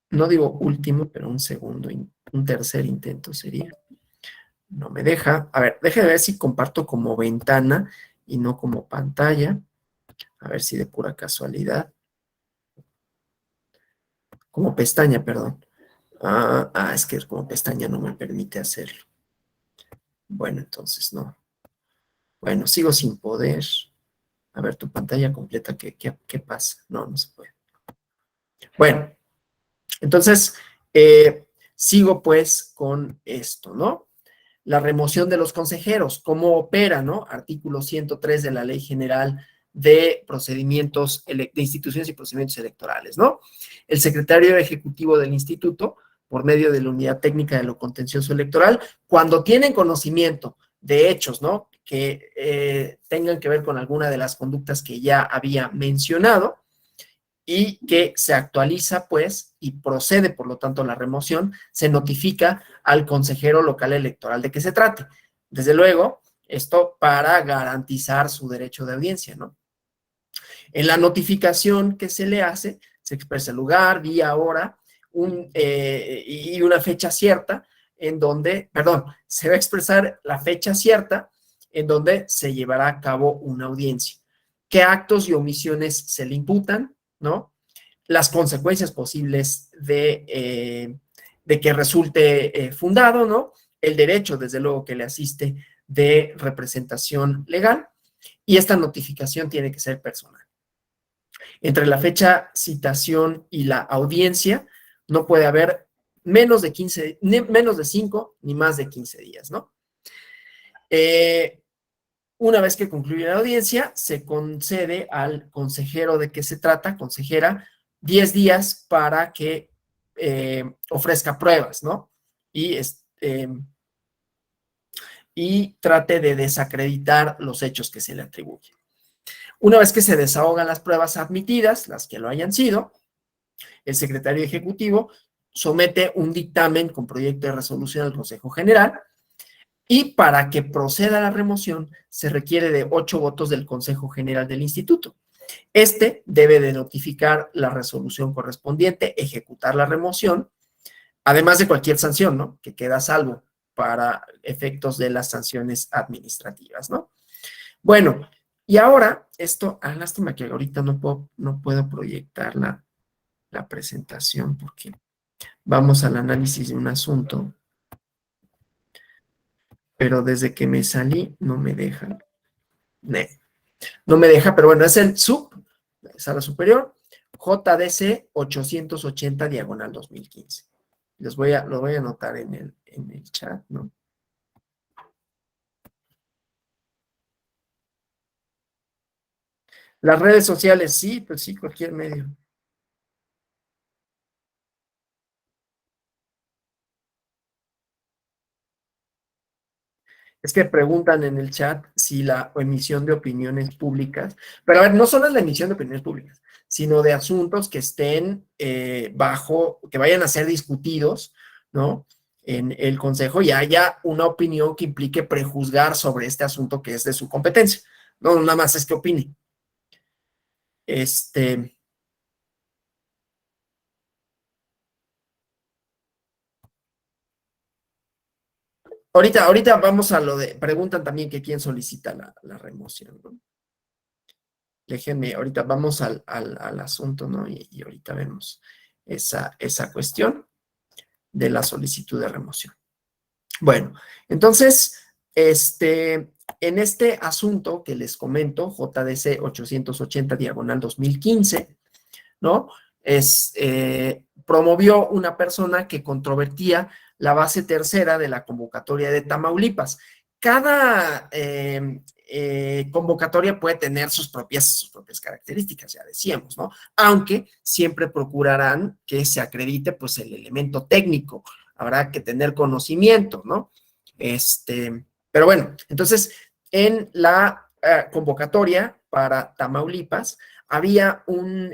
no digo último, pero un segundo, un tercer intento sería. No me deja. A ver, déjeme ver si comparto como ventana y no como pantalla. A ver si de pura casualidad. Como pestaña, perdón. Es que como pestaña no me permite hacerlo. Bueno, entonces no. Bueno, sigo sin poder. A ver, tu pantalla completa, ¿qué pasa? No, no se puede. Bueno, entonces, sigo pues con esto, ¿no? La remoción de los consejeros, ¿cómo opera, no? Artículo 103 de la Ley General de Procedimientos, de Instituciones y Procedimientos Electorales, ¿no? El secretario ejecutivo del instituto, por medio de la Unidad Técnica de lo Contencioso Electoral, cuando tienen conocimiento de hechos, ¿no? Que tengan que ver con alguna de las conductas que ya había mencionado, y que se actualiza, pues, y procede, por lo tanto, la remoción, se notifica al consejero local electoral de qué se trate. Desde luego, esto para garantizar su derecho de audiencia, ¿no? En la notificación que se le hace, se expresa el lugar, día, hora, y una fecha cierta en donde, perdón, se va a expresar la fecha cierta en donde se llevará a cabo una audiencia. ¿Qué actos y omisiones se le imputan? ¿No? Las consecuencias posibles de que resulte fundado, ¿no? El derecho, desde luego, que le asiste de representación legal, y esta notificación tiene que ser personal. Entre la fecha citación y la audiencia no puede haber menos de 5 ni más de 15 días, ¿no? Una vez que concluye la audiencia, se concede al consejero de qué se trata, consejera, 10 días para que ofrezca pruebas, ¿no? Y trate de desacreditar los hechos que se le atribuyen. Una vez que se desahogan las pruebas admitidas, las que lo hayan sido, el secretario ejecutivo somete un dictamen con proyecto de resolución al Consejo General, y para que proceda la remoción se requiere de 8 votos del Consejo General del Instituto. Este debe de notificar la resolución correspondiente, ejecutar la remoción, además de cualquier sanción, ¿no? Que queda a salvo para efectos de las sanciones administrativas, ¿no? Bueno, y ahora esto, lástima que ahorita no puedo proyectar la presentación porque vamos al análisis de un asunto, pero desde que me salí no me deja. No me deja, pero bueno, es el sala superior, JDC 880 diagonal 2015. Lo voy a anotar en el chat, ¿no? Las redes sociales, sí, pues sí, cualquier medio. Es que preguntan en el chat si la emisión de opiniones públicas, pero a ver, no solo es la emisión de opiniones públicas, sino de asuntos que estén que vayan a ser discutidos, ¿no? En el consejo y haya una opinión que implique prejuzgar sobre este asunto que es de su competencia. No, nada más es que opine. Ahorita vamos a lo de, preguntan también que quién solicita la remoción, ¿no? Déjenme, ahorita vamos al asunto, ¿no? Y ahorita vemos esa cuestión de la solicitud de remoción. Bueno, entonces, en este asunto que les comento, JDC 880/2015, ¿no? Promovió una persona que controvertía la base tercera de la convocatoria de Tamaulipas. Cada convocatoria puede tener sus propias características, ya decíamos, ¿no? Aunque siempre procurarán que se acredite, pues, el elemento técnico. Habrá que tener conocimiento, ¿no? Pero bueno, entonces, en la convocatoria para Tamaulipas había un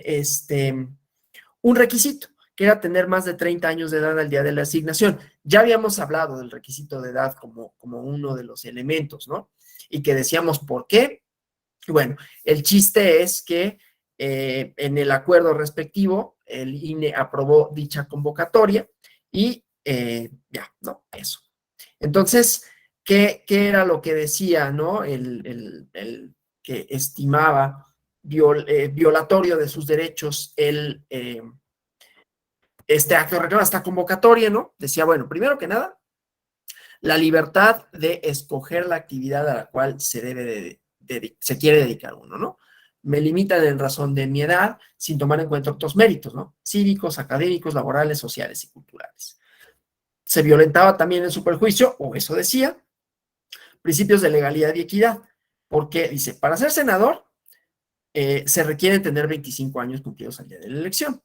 requisito, que era tener más de 30 años de edad al día de la asignación. Ya habíamos hablado del requisito de edad como uno de los elementos, ¿no? Y que decíamos por qué. Bueno, el chiste es que en el acuerdo respectivo, el INE aprobó dicha convocatoria y ya, ¿no? Eso. Entonces, ¿qué era lo que decía, ¿no? El que estimaba violatorio de sus derechos este acto de reclamo, esta convocatoria, ¿no? Decía, bueno, primero que nada, la libertad de escoger la actividad a la cual se quiere dedicar uno, ¿no? Me limitan en razón de mi edad, sin tomar en cuenta otros méritos, ¿no? Cívicos, académicos, laborales, sociales y culturales. Se violentaba también el superjuicio, o eso decía, principios de legalidad y equidad, porque dice, para ser senador se requieren tener 25 años cumplidos al día de la elección.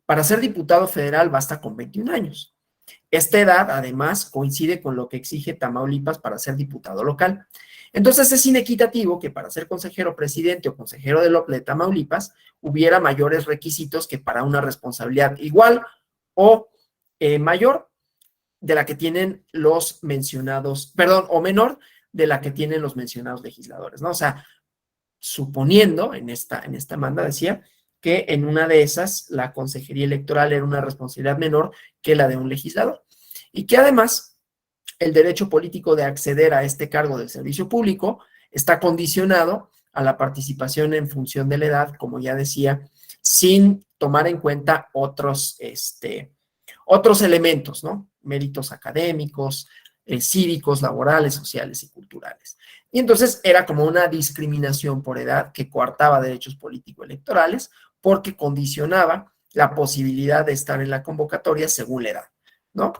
Para ser diputado federal basta con 21 años. Esta edad, además, coincide con lo que exige Tamaulipas para ser diputado local. Entonces, es inequitativo que para ser consejero presidente o consejero del OPLE de Tamaulipas hubiera mayores requisitos que para una responsabilidad igual o mayor de la que tienen los mencionados, perdón, o menor de la que tienen los mencionados legisladores, ¿no? O sea, suponiendo, en esta manda decía, que en una de esas la consejería electoral era una responsabilidad menor que la de un legislador. Y que además el derecho político de acceder a este cargo del servicio público está condicionado a la participación en función de la edad, como ya decía, sin tomar en cuenta otros elementos, ¿no? Méritos académicos, cívicos, laborales, sociales y culturales. Y entonces era como una discriminación por edad que coartaba derechos político-electorales porque condicionaba la posibilidad de estar en la convocatoria según la edad, ¿no?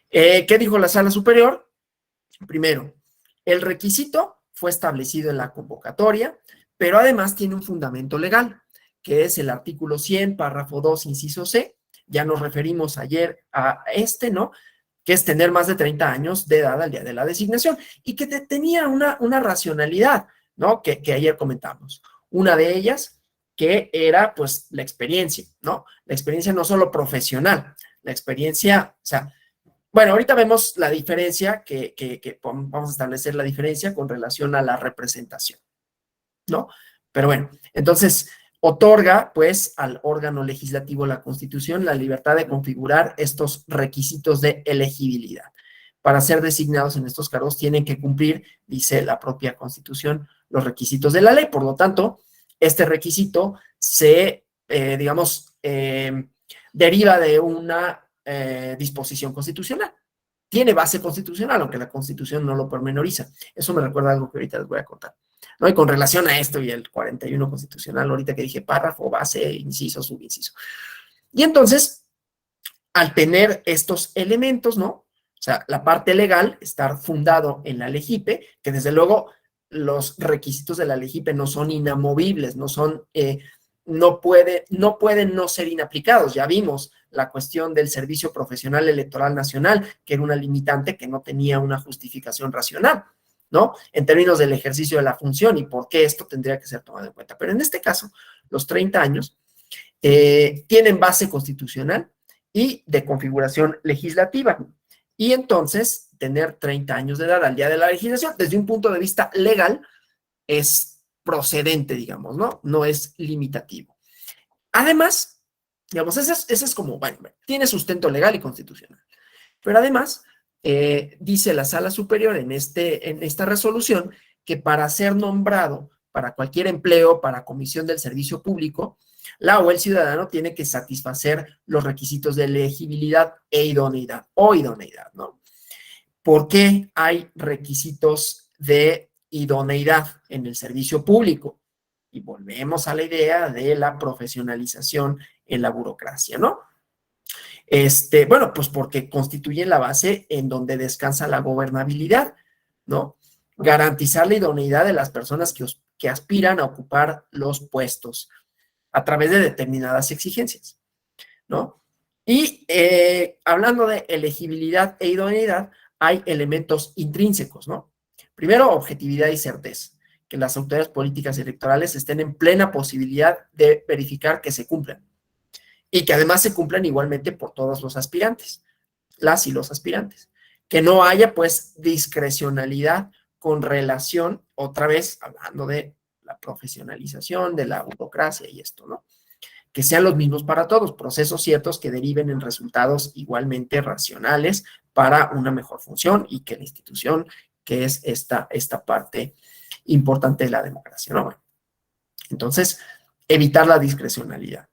¿Qué dijo la Sala Superior? Primero, el requisito fue establecido en la convocatoria, pero además tiene un fundamento legal, que es el artículo 100, párrafo 2, inciso C. Ya nos referimos ayer a ¿no? Que es tener más de 30 años de edad al día de la designación, y que tenía una racionalidad, ¿no? Que ayer comentamos. Una de ellas, que era, pues, la experiencia, ¿no? La experiencia no solo profesional, la experiencia, o sea, bueno, ahorita vemos la diferencia, que vamos a establecer la diferencia con relación a la representación, ¿no? Pero bueno, entonces otorga, pues, al órgano legislativo la Constitución la libertad de configurar estos requisitos de elegibilidad. Para ser designados en estos cargos tienen que cumplir, dice la propia Constitución, los requisitos de la ley. Por lo tanto, este requisito se, deriva de una disposición constitucional. Tiene base constitucional, aunque la Constitución no lo pormenoriza. Eso me recuerda algo que ahorita les voy a contar, ¿no? Y con relación a esto y el 41 constitucional, ahorita que dije párrafo, base, inciso, subinciso. Y entonces, al tener estos elementos, ¿no? O sea, la parte legal, estar fundado en la LEGIPE, que desde luego los requisitos de la LEGIPE no son inamovibles, no pueden no ser inaplicados. Ya vimos la cuestión del Servicio Profesional Electoral Nacional, que era una limitante que no tenía una justificación racional, ¿no? En términos del ejercicio de la función y por qué esto tendría que ser tomado en cuenta. Pero en este caso, los 30 años tienen base constitucional y de configuración legislativa. Y entonces, tener 30 años de edad al día de la legislación, desde un punto de vista legal, es procedente, digamos, ¿no? No es limitativo. Además, digamos, ese es como, bueno, tiene sustento legal y constitucional. Pero además, dice la Sala Superior en esta resolución que para ser nombrado para cualquier empleo, para comisión del servicio público, la o el ciudadano tiene que satisfacer los requisitos de elegibilidad e idoneidad, o idoneidad, ¿no? ¿Por qué hay requisitos de idoneidad en el servicio público? Y volvemos a la idea de la profesionalización en la burocracia, ¿no? Bueno, pues porque constituyen la base en donde descansa la gobernabilidad, ¿no? Garantizar la idoneidad de las personas que aspiran a ocupar los puestos a través de determinadas exigencias, ¿no? Y hablando de elegibilidad e idoneidad, hay elementos intrínsecos, ¿no? Primero, objetividad y certeza, que las autoridades políticas y electorales estén en plena posibilidad de verificar que se cumplan y que además se cumplan igualmente por todos los aspirantes, las y los aspirantes. Que no haya, pues, discrecionalidad con relación, otra vez, hablando de la profesionalización, de la burocracia y esto, ¿no? Que sean los mismos para todos, procesos ciertos que deriven en resultados igualmente racionales para una mejor función y que la institución, que es esta parte importante de la democracia, ¿no? Bueno, entonces, evitar la discrecionalidad.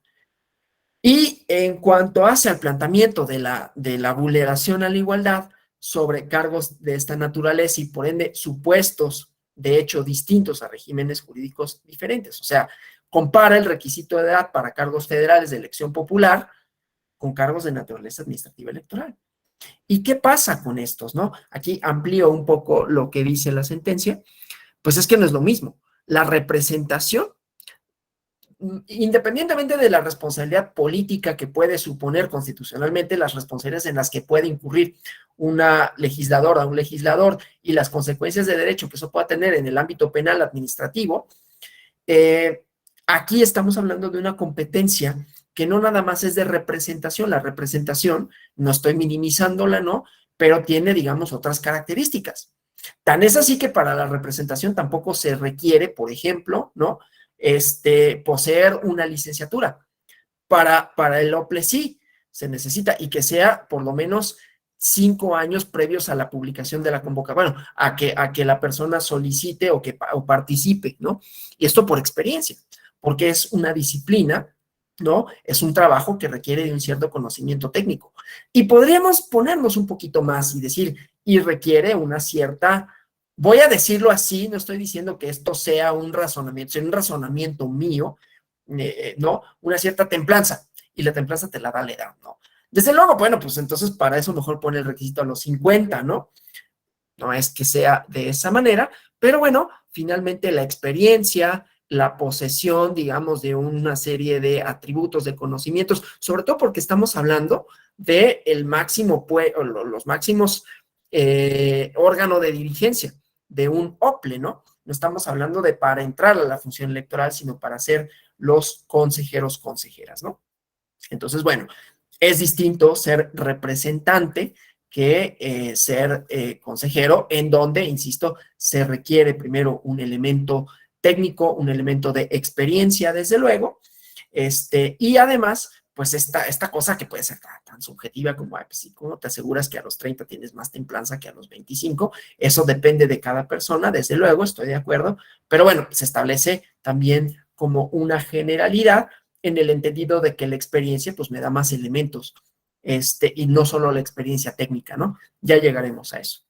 Y en cuanto hace al planteamiento de la vulneración a la igualdad sobre cargos de esta naturaleza y por ende supuestos de hecho distintos a regímenes jurídicos diferentes, o sea, compara el requisito de edad para cargos federales de elección popular con cargos de naturaleza administrativa electoral. ¿Y qué pasa con estos, no? Aquí amplío un poco lo que dice la sentencia, pues es que no es lo mismo. La representación, independientemente de la responsabilidad política que puede suponer constitucionalmente, las responsabilidades en las que puede incurrir una legisladora o un legislador y las consecuencias de derecho que eso pueda tener en el ámbito penal administrativo, aquí estamos hablando de una competencia que no nada más es de representación. La representación, no estoy minimizándola, ¿no? Pero tiene, digamos, otras características. Tan es así que para la representación tampoco se requiere, por ejemplo, ¿no? Poseer una licenciatura. Para el OPLE sí se necesita y que sea por lo menos 5 años previos a la publicación de la convocatoria, bueno, a que la persona solicite o participe, ¿no? Y esto por experiencia, porque es una disciplina, ¿no? Es un trabajo que requiere de un cierto conocimiento técnico. Y podríamos ponernos un poquito más y decir, y requiere una cierta, voy a decirlo así, no estoy diciendo que esto sea un razonamiento mío, ¿no? Una cierta templanza, y la templanza te la da la edad, ¿no? Desde luego, bueno, pues entonces para eso mejor pone el requisito a los 50, ¿no? No es que sea de esa manera, pero bueno, finalmente la experiencia, la posesión, digamos, de una serie de atributos, de conocimientos, sobre todo porque estamos hablando de el máximo, los máximos órgano de dirigencia de un OPLE, ¿no? No estamos hablando de para entrar a la función electoral, sino para ser los consejeros, consejeras, ¿no? Entonces, bueno, es distinto ser representante que ser consejero, en donde, insisto, se requiere primero un elemento técnico, un elemento de experiencia, desde luego, y además, pues esta cosa que puede ser tan subjetiva como, pues, si ¿cómo te aseguras que a los 30 tienes más templanza que a los 25? Eso depende de cada persona, desde luego, estoy de acuerdo, pero bueno, se establece también como una generalidad en el entendido de que la experiencia, pues, me da más elementos, y no solo la experiencia técnica, ¿no? Ya llegaremos a eso.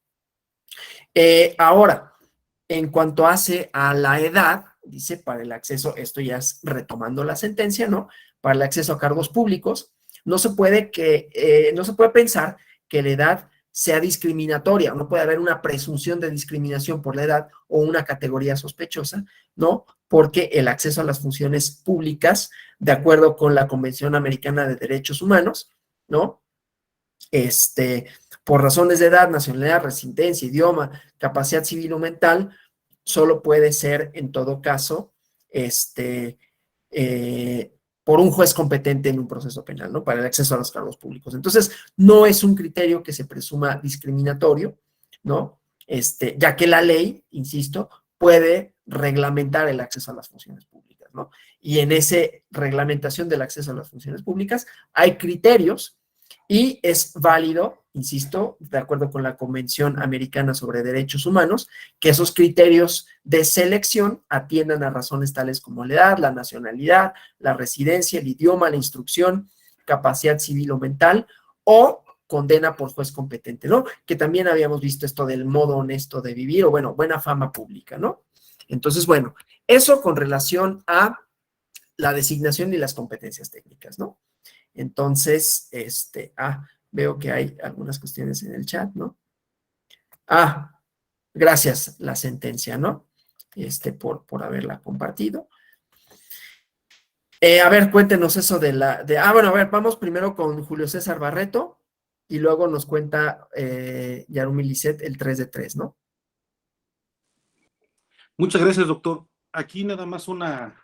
Ahora, en cuanto hace a la edad, dice, para el acceso, esto ya es retomando la sentencia, ¿no? Para el acceso a cargos públicos, no se puede pensar que la edad sea discriminatoria, no puede haber una presunción de discriminación por la edad o una categoría sospechosa, ¿no? Porque el acceso a las funciones públicas, de acuerdo con la Convención Americana de Derechos Humanos, ¿no? Por razones de edad, nacionalidad, residencia, idioma, capacidad civil o mental, solo puede ser, en todo caso, por un juez competente en un proceso penal, ¿no? Para el acceso a los cargos públicos. Entonces, no es un criterio que se presuma discriminatorio, ¿no? Ya que la ley, insisto, puede reglamentar el acceso a las funciones públicas, ¿no? Y en esa reglamentación del acceso a las funciones públicas hay criterios y es válido, insisto, de acuerdo con la Convención Americana sobre Derechos Humanos, que esos criterios de selección atiendan a razones tales como la edad, la nacionalidad, la residencia, el idioma, la instrucción, capacidad civil o mental, o condena por juez competente, ¿no? Que también habíamos visto esto del modo honesto de vivir, o bueno, buena fama pública, ¿no? Entonces, bueno, eso con relación a la designación y las competencias técnicas, ¿no? Entonces, veo que hay algunas cuestiones en el chat, ¿no? Gracias, la sentencia, ¿no? Por haberla compartido. A ver, cuéntenos eso bueno, a ver, vamos primero con Julio César Barreto y luego nos cuenta Yarumi Lisset el 3 de 3, ¿no? Muchas gracias, doctor. Aquí nada más una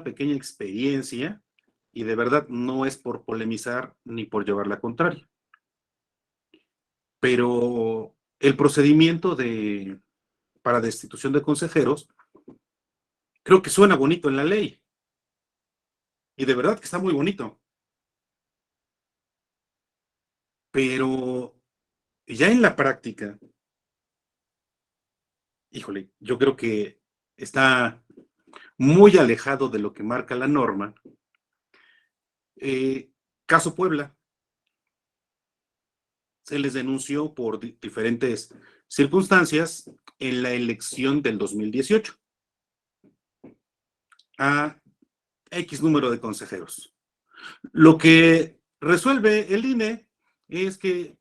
pequeña experiencia, y de verdad no es por polemizar ni por llevar la contraria. Pero el procedimiento para destitución de consejeros creo que suena bonito en la ley. Y de verdad que está muy bonito. Pero ya en la práctica, híjole, yo creo que está muy alejado de lo que marca la norma. Caso Puebla. Se les denunció por diferentes circunstancias en la elección del 2018 a X número de consejeros. Lo que resuelve el INE es que,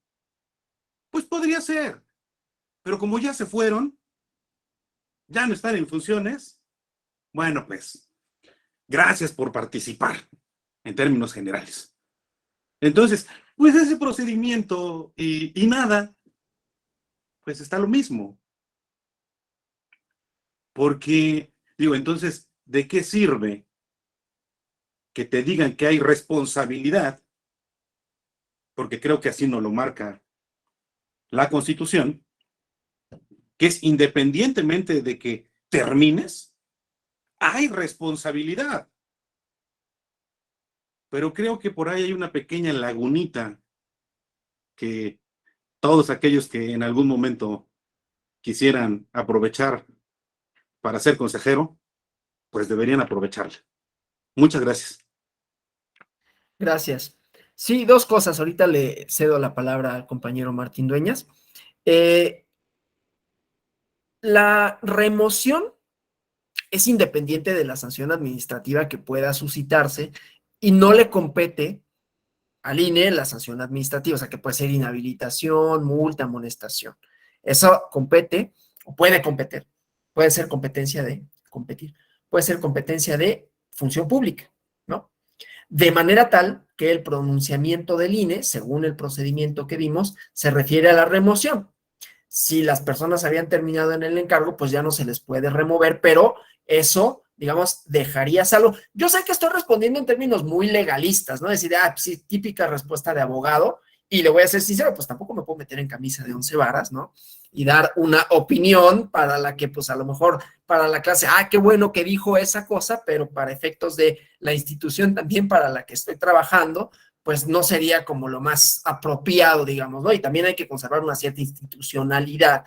pues podría ser, pero como ya se fueron, ya no están en funciones, bueno, pues, gracias por participar, en términos generales. Entonces, pues ese procedimiento y nada, pues está lo mismo. Porque, digo, entonces, ¿de qué sirve que te digan que hay responsabilidad? Porque creo que así nos lo marca la Constitución, que es independientemente de que termines, hay responsabilidad. Pero creo que por ahí hay una pequeña lagunita que todos aquellos que en algún momento quisieran aprovechar para ser consejero, pues deberían aprovecharla. Muchas gracias. Gracias. Sí, dos cosas. Ahorita le cedo la palabra al compañero Martín Dueñas. La remoción es independiente de la sanción administrativa que pueda suscitarse y no le compete al INE la sanción administrativa, o sea, que puede ser inhabilitación, multa, amonestación. Eso compete, o puede competir, puede ser competencia de competir, puede ser competencia de función pública, ¿no? De manera tal que el pronunciamiento del INE, según el procedimiento que vimos, se refiere a la remoción. Si las personas habían terminado en el encargo, pues ya no se les puede remover, pero eso, digamos, dejaría salvo. Yo sé que estoy respondiendo en términos muy legalistas, ¿no? Decir, pues sí, típica respuesta de abogado, y le voy a ser sincero, pues tampoco me puedo meter en camisa de 11 varas, ¿no? Y dar una opinión para la que, pues a lo mejor, para la clase, qué bueno que dijo esa cosa, pero para efectos de la institución también para la que estoy trabajando, pues no sería como lo más apropiado, digamos, ¿no? Y también hay que conservar una cierta institucionalidad.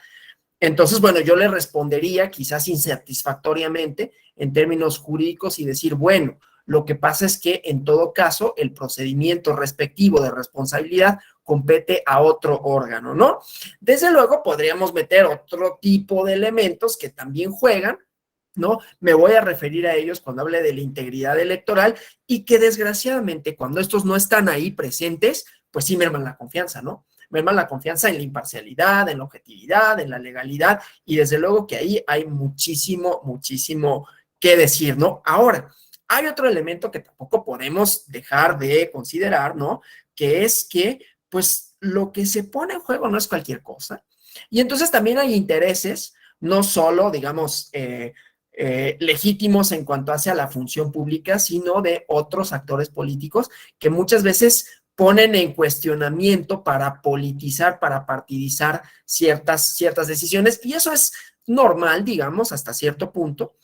Entonces, bueno, yo le respondería quizás insatisfactoriamente en términos jurídicos y decir, bueno, lo que pasa es que en todo caso el procedimiento respectivo de responsabilidad compete a otro órgano, ¿no? Desde luego podríamos meter otro tipo de elementos que también juegan, ¿no? Me voy a referir a ellos cuando hable de la integridad electoral y que desgraciadamente cuando estos no están ahí presentes, pues sí merman la confianza, ¿no? Merman la confianza en la imparcialidad, en la objetividad, en la legalidad y desde luego que ahí hay muchísimo, muchísimo que decir, ¿no? Ahora, hay otro elemento que tampoco podemos dejar de considerar, ¿no? Que es que, pues, lo que se pone en juego no es cualquier cosa y entonces también hay intereses, no solo, digamos, legítimos en cuanto hacia la función pública, sino de otros actores políticos que muchas veces ponen en cuestionamiento para politizar, para partidizar ciertas decisiones, y eso es normal, digamos, hasta cierto punto,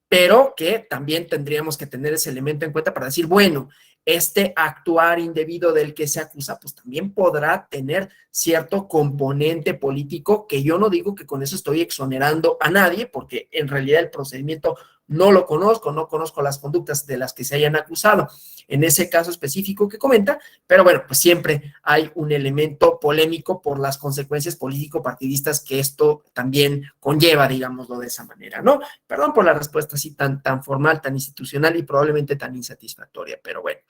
pero que también tendríamos que tener ese elemento en cuenta para decir, bueno, este actuar indebido del que se acusa, pues también podrá tener cierto componente político, que yo no digo que con eso estoy exonerando a nadie, porque en realidad el procedimiento no lo conozco, no conozco las conductas de las que se hayan acusado en ese caso específico que comenta, pero bueno, pues siempre hay un elemento polémico por las consecuencias político-partidistas que esto también conlleva, digámoslo de esa manera, ¿no? Perdón por la respuesta así tan formal, tan institucional y probablemente tan insatisfactoria, pero bueno,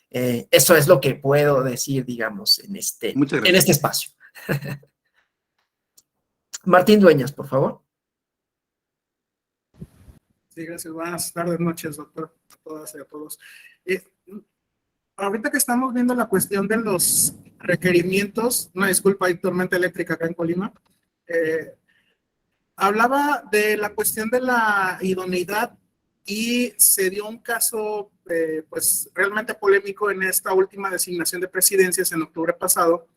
eso es lo que puedo decir, digamos, en este espacio. Martín Dueñas, por favor. Sí, gracias. Buenas tardes, noches, doctor, a todas y a todos. Ahorita que estamos viendo la cuestión de los requerimientos, una disculpa, hay tormenta eléctrica acá en Colima, hablaba de la cuestión de la idoneidad y se dio un caso pues realmente polémico en esta última designación de presidencias en octubre pasado,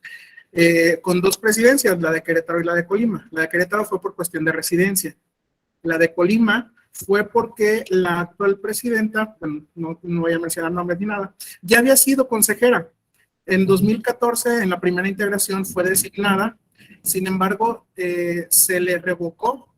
con dos presidencias, la de Querétaro y la de Colima. La de Querétaro fue por cuestión de residencia. La de Colima fue porque la actual presidenta, bueno, no voy a mencionar nombres ni nada, ya había sido consejera. En 2014, en la primera integración, fue designada. Sin embargo, se le revocó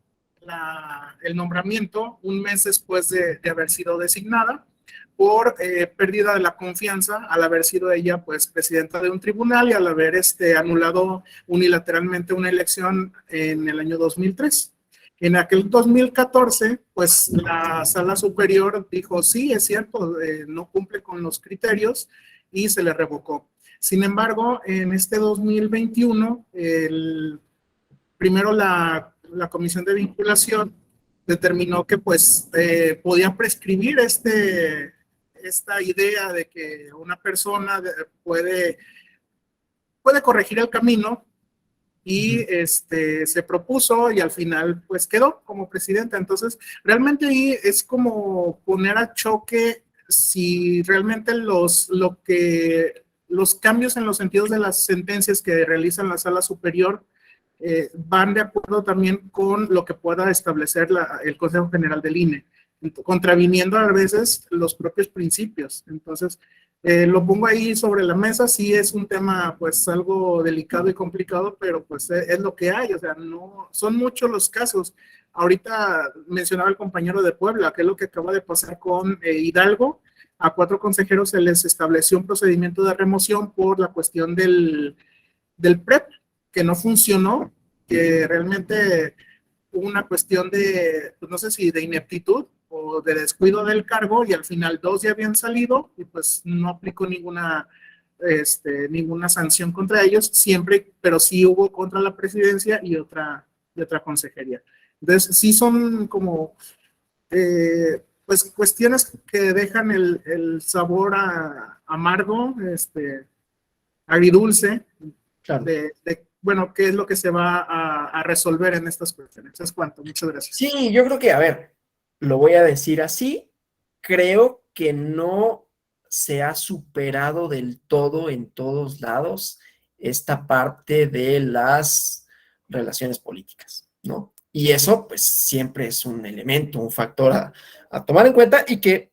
el nombramiento un mes después de haber sido designada por pérdida de la confianza al haber sido ella pues presidenta de un tribunal y al haber anulado unilateralmente una elección en el año 2003. En aquel 2014, pues la sala superior dijo, sí, es cierto, no cumple con los criterios y se le revocó. Sin embargo, en este 2021, primero la comisión de vinculación determinó que pues podía prescribir esta idea de que una persona puede corregir el camino y se propuso y al final pues quedó como presidenta. Entonces, realmente ahí es como poner a choque si realmente los cambios en los sentidos de las sentencias que realizan la sala superior van de acuerdo también con lo que pueda establecer el Consejo General del INE, contraviniendo a veces los propios principios. Entonces, lo pongo ahí sobre la mesa. Sí es un tema pues algo delicado y complicado, pero pues es lo que hay. O sea, no son muchos los casos. Ahorita mencionaba el compañero de Puebla, que es lo que acaba de pasar con Hidalgo. A 4 consejeros se les estableció un procedimiento de remoción por la cuestión del PREP, que no funcionó, que realmente hubo una cuestión de, pues no sé si de ineptitud o de descuido del cargo, y al final 2 ya habían salido y pues no aplicó ninguna sanción contra ellos, siempre, pero sí hubo contra la presidencia y otra consejería. Entonces sí son como pues cuestiones que dejan el sabor amargo, agridulce, claro, bueno, qué es lo que se va a resolver en estas cuestiones. Es cuanto. Muchas gracias. Sí, yo creo que, a ver, lo voy a decir así, creo que no se ha superado del todo en todos lados esta parte de las relaciones políticas, ¿no? Y eso, pues, siempre es un elemento, un factor a tomar en cuenta y que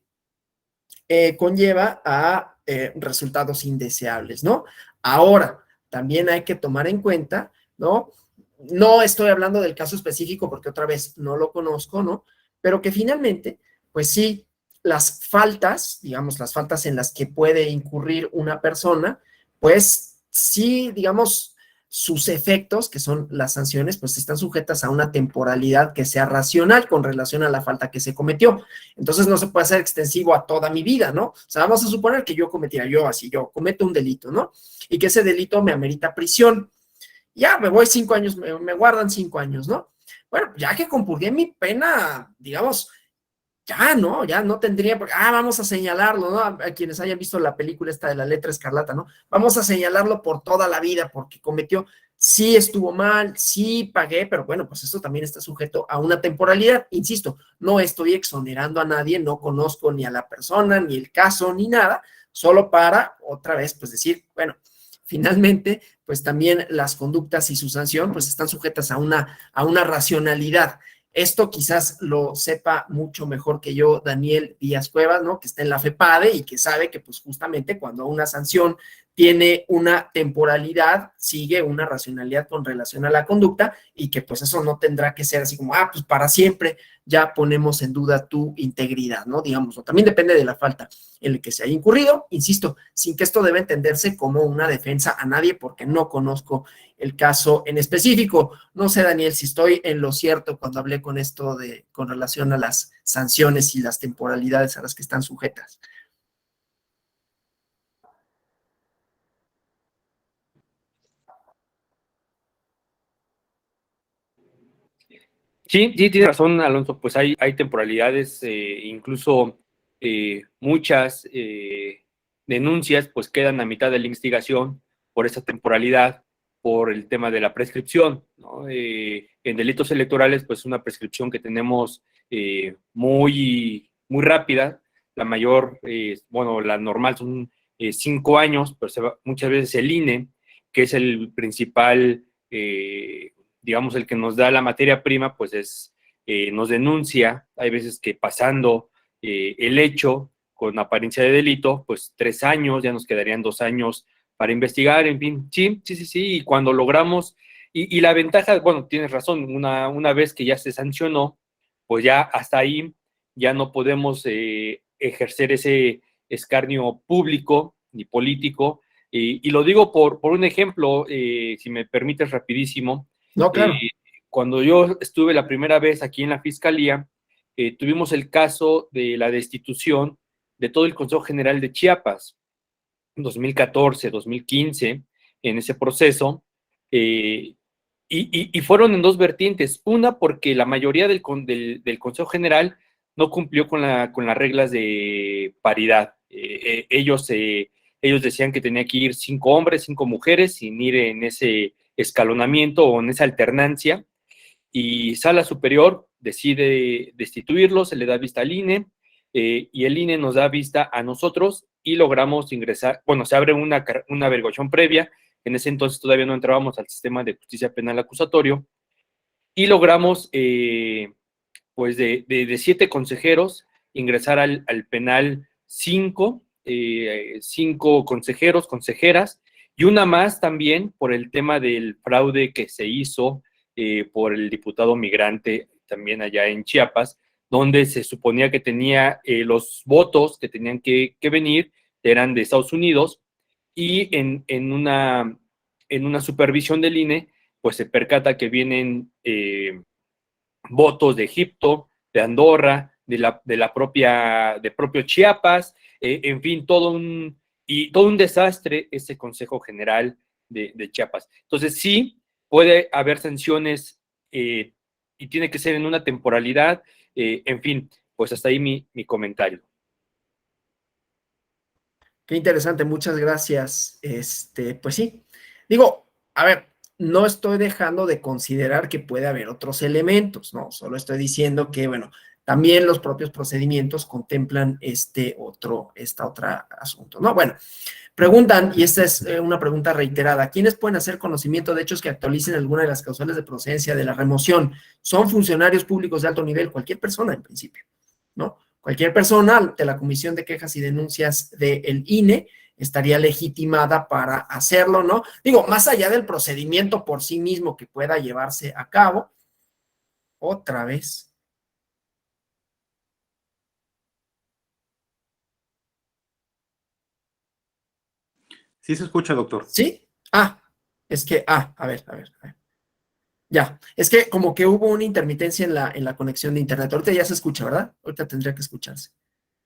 conlleva a resultados indeseables, ¿no? Ahora, también hay que tomar en cuenta, ¿no? No estoy hablando del caso específico porque otra vez no lo conozco, ¿no? Pero que finalmente, pues sí, las faltas, digamos, las faltas en las que puede incurrir una persona, pues sí, digamos, sus efectos, que son las sanciones, pues están sujetas a una temporalidad que sea racional con relación a la falta que se cometió. Entonces no se puede hacer extensivo a toda mi vida, ¿no? O sea, vamos a suponer que yo cometo un delito, ¿no? Y que ese delito me amerita prisión. Ya, me voy 5 años, me guardan 5 años, ¿no? Bueno, ya que compurgué mi pena, digamos, ya no tendría, vamos a señalarlo, ¿no? A quienes hayan visto la película esta de La Letra Escarlata, ¿no? Vamos a señalarlo por toda la vida porque cometió, sí estuvo mal, sí pagué, pero bueno, pues esto también está sujeto a una temporalidad. Insisto, no estoy exonerando a nadie, no conozco ni a la persona, ni el caso, ni nada, solo para, otra vez, pues decir, bueno, finalmente, pues también las conductas y su sanción, pues están sujetas a una racionalidad. Esto quizás lo sepa mucho mejor que yo Daniel Díaz Cuevas, ¿no? Que está en la FEPADE y que sabe que pues justamente cuando una sanción tiene una temporalidad, sigue una racionalidad con relación a la conducta y que pues eso no tendrá que ser así como, pues para siempre ya ponemos en duda tu integridad, ¿no? Digamos, ¿no? También depende de la falta en la que se haya incurrido, insisto, sin que esto debe entenderse como una defensa a nadie porque no conozco el caso en específico. No sé, Daniel, si estoy en lo cierto cuando hablé con esto con relación a las sanciones y las temporalidades a las que están sujetas. Sí, sí, tienes razón, Alonso, pues hay temporalidades, incluso muchas denuncias pues quedan a mitad de la investigación por esa temporalidad, por el tema de la prescripción, ¿no? En delitos electorales, pues una prescripción que tenemos muy rápida, la mayor, bueno, la normal son 5 años, pero muchas veces el INE, que es el principal digamos, el que nos da la materia prima, pues nos denuncia, hay veces que pasando el hecho con apariencia de delito, pues 3 años, ya nos quedarían 2 años para investigar, en fin, sí, y cuando logramos, y la ventaja, bueno, tienes razón, una vez que ya se sancionó, pues ya hasta ahí ya no podemos ejercer ese escarnio público ni político, y lo digo por un ejemplo, si me permites rapidísimo. No, claro. Cuando yo estuve la primera vez aquí en la Fiscalía, tuvimos el caso de la destitución de todo el Consejo General de Chiapas, 2014, 2015, en ese proceso, y fueron en 2 vertientes. Una, porque la mayoría del Consejo General no cumplió con las reglas de paridad. Ellos decían que tenía que ir 5 hombres, 5 mujeres, sin ir en ese escalonamiento o en esa alternancia, y Sala Superior decide destituirlo, se le da vista al INE, y el INE nos da vista a nosotros y logramos ingresar, bueno, se abre una averiguación previa, en ese entonces todavía no entrábamos al sistema de justicia penal acusatorio, y logramos, pues de 7 consejeros, ingresar al penal 5 consejeros, consejeras, y una más también por el tema del fraude que se hizo por el diputado migrante también allá en Chiapas, donde se suponía que tenía los votos que tenían que venir, eran de Estados Unidos, y en una supervisión del INE, pues se percata que vienen votos de Egipto, de Andorra, de propio Chiapas, en fin, todo un desastre ese Consejo General de Chiapas. Entonces, sí, puede haber sanciones y tiene que ser en una temporalidad, en fin, pues hasta ahí mi comentario. Qué interesante, muchas gracias. Pues sí, digo, a ver, no estoy dejando de considerar que puede haber otros elementos, no, solo estoy diciendo que, bueno, también los propios procedimientos contemplan otro asunto, ¿no? Bueno, preguntan, y esta es una pregunta reiterada, ¿quiénes pueden hacer conocimiento de hechos que actualicen alguna de las causales de procedencia de la remoción? ¿Son funcionarios públicos de alto nivel? Cualquier persona, en principio, ¿no? Cualquier persona de la Comisión de Quejas y Denuncias del INE estaría legitimada para hacerlo, ¿no? Digo, más allá del procedimiento por sí mismo que pueda llevarse a cabo, otra vez. Sí se escucha, doctor. ¿Sí? Es que, a ver. Ya, es que como que hubo una intermitencia en la conexión de internet. Ahorita ya se escucha, ¿verdad? Ahorita tendría que escucharse.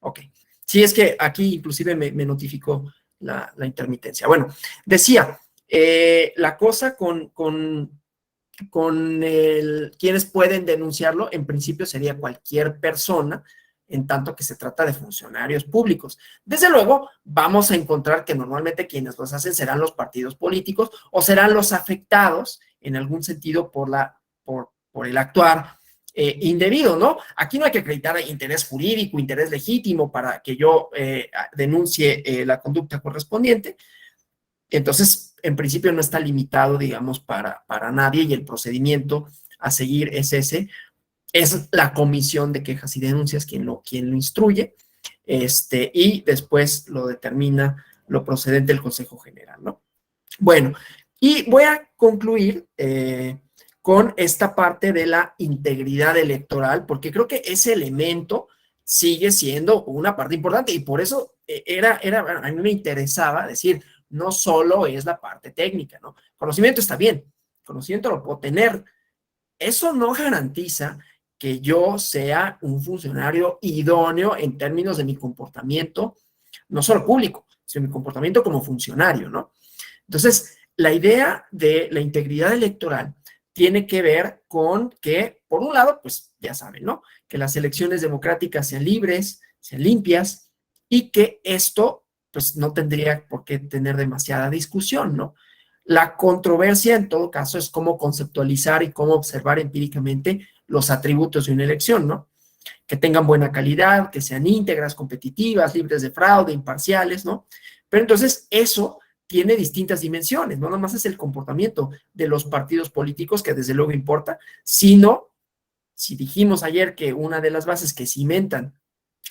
Ok. Sí, es que aquí inclusive me notificó la intermitencia. Bueno, decía, la cosa con quienes pueden denunciarlo, en principio sería cualquier persona, en tanto que se trata de funcionarios públicos. Desde luego, vamos a encontrar que normalmente quienes los hacen serán los partidos políticos o serán los afectados en algún sentido por el actuar indebido, ¿no? Aquí no hay que acreditar interés jurídico, interés legítimo para que yo denuncie la conducta correspondiente. Entonces, en principio no está limitado, digamos, para nadie y el procedimiento a seguir es ese. es la comisión de quejas y denuncias quien lo instruye, y después lo determina lo procedente del Consejo General, ¿no? Bueno, y voy a concluir con esta parte de la integridad electoral, porque creo que ese elemento sigue siendo una parte importante y por eso a mí me interesaba decir, no solo es la parte técnica, ¿no? Conocimiento está bien, conocimiento lo puedo tener. Eso no garantiza que yo sea un funcionario idóneo en términos de mi comportamiento, no solo público, sino mi comportamiento como funcionario, ¿no? Entonces, la idea de la integridad electoral tiene que ver con que, por un lado, pues ya saben, ¿no? Que las elecciones democráticas sean libres, sean limpias y que esto, pues no tendría por qué tener demasiada discusión, ¿no? La controversia, en todo caso, es cómo conceptualizar y cómo observar empíricamente los atributos de una elección, ¿no? Que tengan buena calidad, que sean íntegras, competitivas, libres de fraude, imparciales, ¿no? Pero entonces eso tiene distintas dimensiones, no nada más es el comportamiento de los partidos políticos, que desde luego importa, sino, si dijimos ayer que una de las bases que cimentan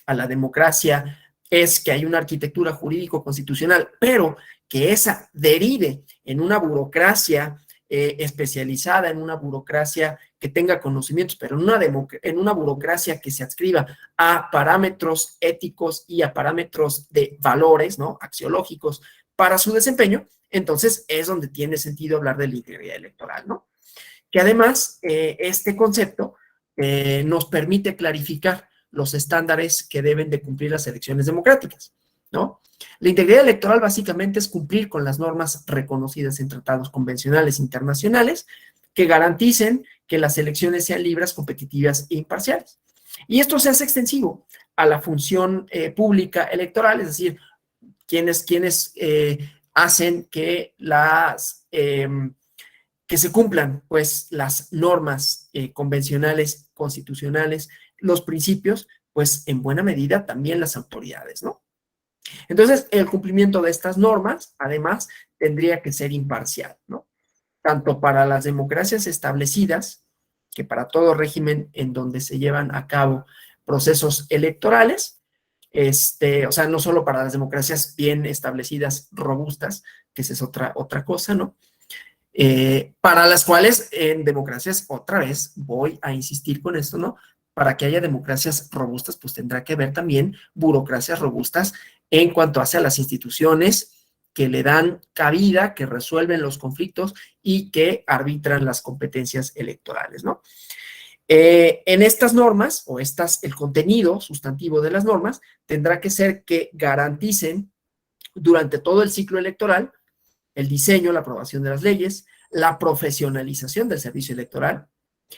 a la democracia es que hay una arquitectura jurídico-constitucional, pero que esa derive en una burocracia especializada, en una burocracia que tenga conocimientos, pero en una burocracia que se adscriba a parámetros éticos y a parámetros de valores, ¿no? Axiológicos para su desempeño, entonces es donde tiene sentido hablar de la integridad electoral, ¿no? Que además este concepto nos permite clarificar los estándares que deben de cumplir las elecciones democráticas, ¿no? La integridad electoral básicamente es cumplir con las normas reconocidas en tratados convencionales internacionales que garanticen que las elecciones sean libres, competitivas e imparciales. Y esto se hace extensivo a la función pública electoral, es decir, quienes hacen que que se cumplan pues las normas convencionales, constitucionales, los principios, pues en buena medida también las autoridades, ¿no? Entonces, el cumplimiento de estas normas, además, tendría que ser imparcial, ¿no? Tanto para las democracias establecidas, que para todo régimen en donde se llevan a cabo procesos electorales, o sea, no solo para las democracias bien establecidas, robustas, que esa es otra cosa, ¿no? Para las cuales en democracias, otra vez, voy a insistir con esto, ¿no? Para que haya democracias robustas, pues tendrá que haber también burocracias robustas en cuanto hace a las instituciones que le dan cabida, que resuelven los conflictos y que arbitran las competencias electorales, ¿no? En estas normas, el contenido sustantivo de las normas, tendrá que ser que garanticen durante todo el ciclo electoral el diseño, la aprobación de las leyes, la profesionalización del servicio electoral,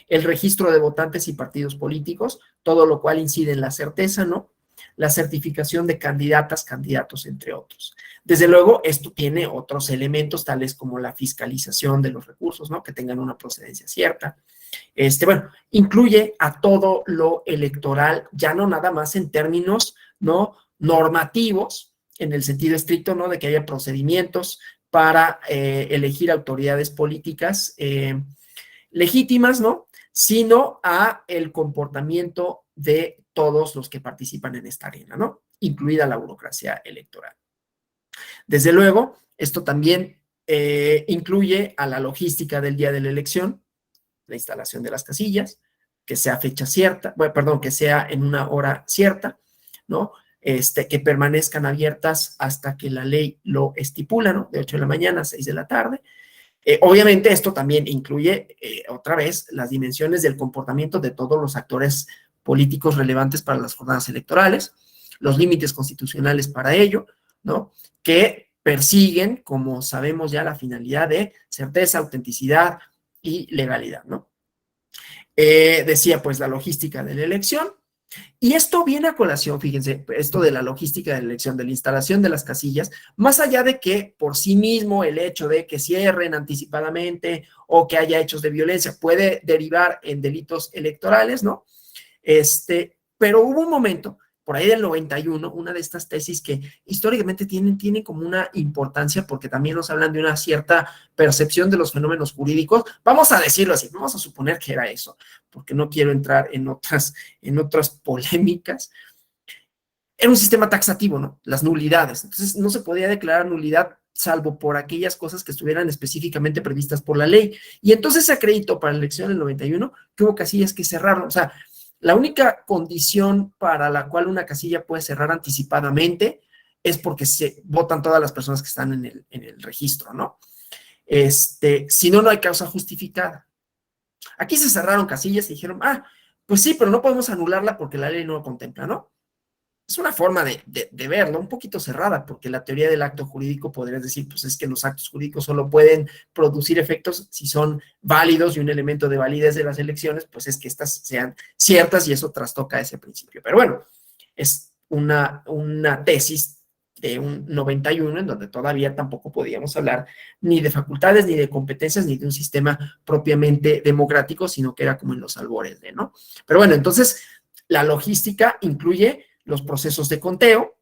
el registro de votantes y partidos políticos, todo lo cual incide en la certeza, ¿no? La certificación de candidatas, candidatos, entre otros. Desde luego, esto tiene otros elementos, tales como la fiscalización de los recursos, ¿no? Que tengan una procedencia cierta. Bueno, incluye a todo lo electoral, ya no nada más en términos, ¿no? Normativos, en el sentido estricto, ¿no? De que haya procedimientos para elegir autoridades políticas legítimas, ¿no? Sino a el comportamiento de todos los que participan en esta arena, ¿no? Incluida la burocracia electoral. Desde luego, esto también incluye a la logística del día de la elección, la instalación de las casillas, que sea fecha cierta, bueno, perdón, que sea en una hora cierta, ¿no? Que permanezcan abiertas hasta que la ley lo estipula, ¿no? De 8 de la mañana a 6 de la tarde. Obviamente esto también incluye, otra vez, las dimensiones del comportamiento de todos los actores políticos relevantes para las jornadas electorales, los límites constitucionales para ello, ¿no? Que persiguen, como sabemos ya, la finalidad de certeza, autenticidad y legalidad, ¿no? Decía, pues, la logística de la elección. Y esto viene a colación, fíjense, esto de la logística de la elección, de la instalación de las casillas, más allá de que por sí mismo el hecho de que cierren anticipadamente o que haya hechos de violencia puede derivar en delitos electorales, ¿no? Pero hubo un momento, por ahí del 91, una de estas tesis que históricamente tienen como una importancia porque también nos hablan de una cierta percepción de los fenómenos jurídicos. Vamos a decirlo así, vamos a suponer que era eso, porque no quiero entrar en otras polémicas. Era un sistema taxativo, ¿no? Las nulidades. Entonces, no se podía declarar nulidad salvo por aquellas cosas que estuvieran específicamente previstas por la ley. Y entonces se acreditó para la elección del 91 que hubo casillas que cerraron. O sea, la única condición para la cual una casilla puede cerrar anticipadamente es porque se votan todas las personas que están en el registro, ¿no? Si no, no hay causa justificada. Aquí se cerraron casillas y dijeron, pues sí, pero no podemos anularla porque la ley no lo contempla, ¿no? Es una forma de verlo, un poquito cerrada, porque la teoría del acto jurídico podrías decir, pues es que los actos jurídicos solo pueden producir efectos si son válidos y un elemento de validez de las elecciones, pues es que estas sean ciertas y eso trastoca ese principio. Pero bueno, es una tesis de un 91 en donde todavía tampoco podíamos hablar ni de facultades, ni de competencias, ni de un sistema propiamente democrático, sino que era como en los albores de, ¿no? Pero bueno, entonces la logística incluye los procesos de conteo,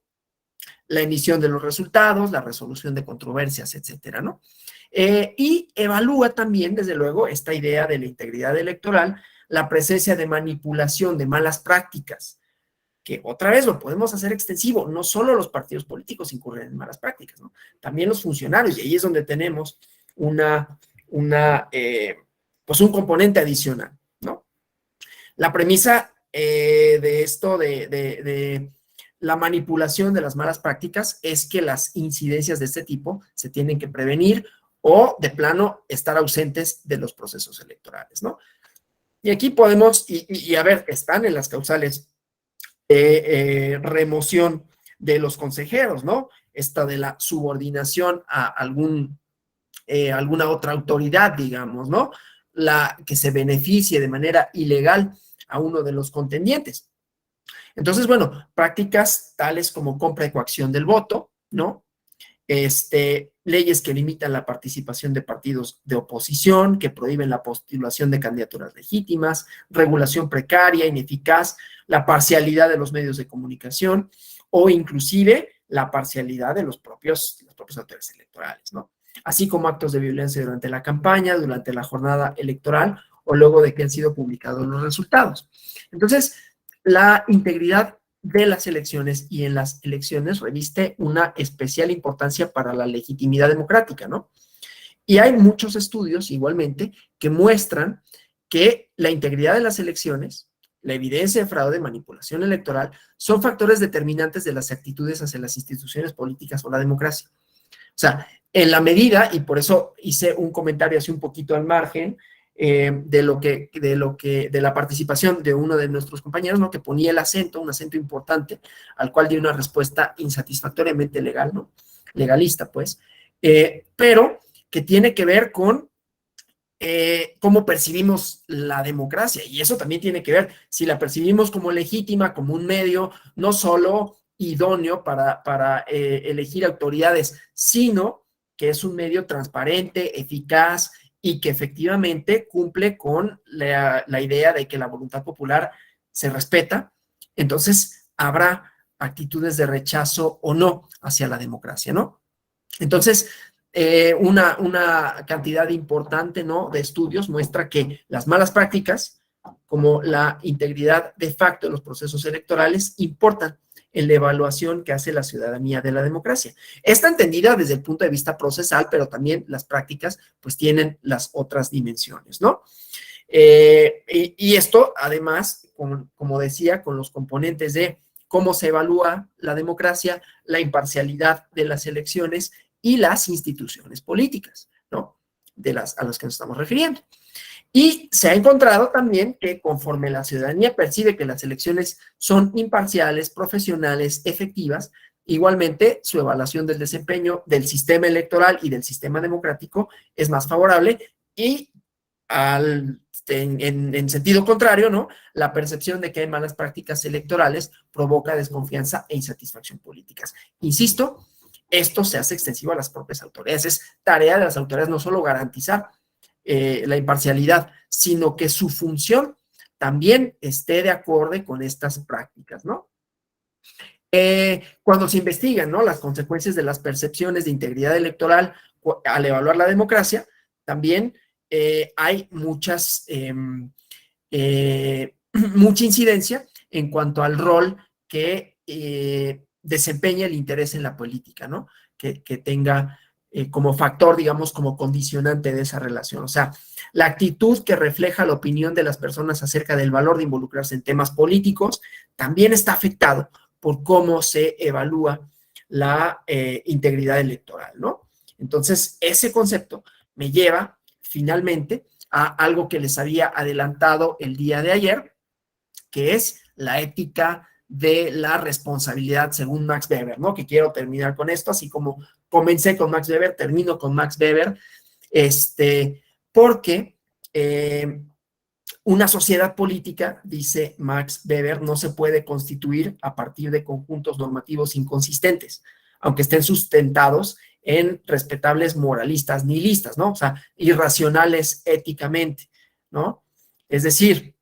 la emisión de los resultados, la resolución de controversias, etcétera, ¿no? Y evalúa también, desde luego, esta idea de la integridad electoral, la presencia de manipulación, de malas prácticas, que otra vez lo podemos hacer extensivo, no solo los partidos políticos incurren en malas prácticas, ¿no? También los funcionarios, y ahí es donde tenemos pues un componente adicional, ¿no? La premisa de esto, de la manipulación de las malas prácticas, es que las incidencias de este tipo se tienen que prevenir o, de plano, estar ausentes de los procesos electorales, ¿no? Y aquí podemos, y a ver, están en las causales de remoción de los consejeros, ¿no? Esta de la subordinación a alguna otra autoridad, digamos, ¿no? La que se beneficie de manera ilegal a uno de los contendientes. Entonces, bueno, prácticas tales como compra y coacción del voto, ¿no? Leyes que limitan la participación de partidos de oposición, que prohíben la postulación de candidaturas legítimas, regulación precaria, ineficaz, la parcialidad de los medios de comunicación o inclusive la parcialidad de los propios autores electorales, ¿no? Así como actos de violencia durante la campaña, durante la jornada electoral o luego de que han sido publicados los resultados. Entonces, la integridad de las elecciones y en las elecciones reviste una especial importancia para la legitimidad democrática, ¿no? Y hay muchos estudios, igualmente, que muestran que la integridad de las elecciones, la evidencia de fraude, manipulación electoral, son factores determinantes de las actitudes hacia las instituciones políticas o la democracia. O sea, en la medida, y por eso hice un comentario así un poquito al margen, de la participación de uno de nuestros compañeros, ¿no? Que ponía un acento importante, al cual dio una respuesta insatisfactoriamente legal, ¿no? Legalista, pues, pero que tiene que ver con cómo percibimos la democracia, y eso también tiene que ver si la percibimos como legítima, como un medio no solo idóneo para elegir autoridades, sino que es un medio transparente, eficaz, y que efectivamente cumple con la idea de que la voluntad popular se respeta, entonces habrá actitudes de rechazo o no hacia la democracia, ¿no? Entonces, una cantidad importante, ¿no?, de estudios muestra que las malas prácticas, como la integridad de facto de los procesos electorales, importan en la evaluación que hace la ciudadanía de la democracia. Está entendida desde el punto de vista procesal, pero también las prácticas pues tienen las otras dimensiones, ¿no? Y esto, además, como decía, con los componentes de cómo se evalúa la democracia, la imparcialidad de las elecciones y las instituciones políticas, ¿no? A las que nos estamos refiriendo. Y se ha encontrado también que conforme la ciudadanía percibe que las elecciones son imparciales, profesionales, efectivas, igualmente su evaluación del desempeño del sistema electoral y del sistema democrático es más favorable y en sentido contrario, ¿no? La percepción de que hay malas prácticas electorales provoca desconfianza e insatisfacción políticas. Insisto, esto se hace extensivo a las propias autoridades. Es tarea de las autoridades no solo garantizar la imparcialidad, sino que su función también esté de acorde con estas prácticas, ¿no? Cuando se investigan, ¿no?, las consecuencias de las percepciones de integridad electoral al evaluar la democracia, también hay mucha incidencia en cuanto al rol que desempeña el interés en la política, ¿no? Que tenga como factor, digamos, como condicionante de esa relación. O sea, la actitud que refleja la opinión de las personas acerca del valor de involucrarse en temas políticos también está afectado por cómo se evalúa la integridad electoral, ¿no? Entonces, ese concepto me lleva finalmente a algo que les había adelantado el día de ayer, que es la ética de la responsabilidad según Max Weber, ¿no? Que quiero terminar con esto, así como comencé con Max Weber, termino con Max Weber, porque una sociedad política, dice Max Weber, no se puede constituir a partir de conjuntos normativos inconsistentes, aunque estén sustentados en respetables moralistas nihilistas, ¿no? O sea, irracionales éticamente, ¿no? Es decir,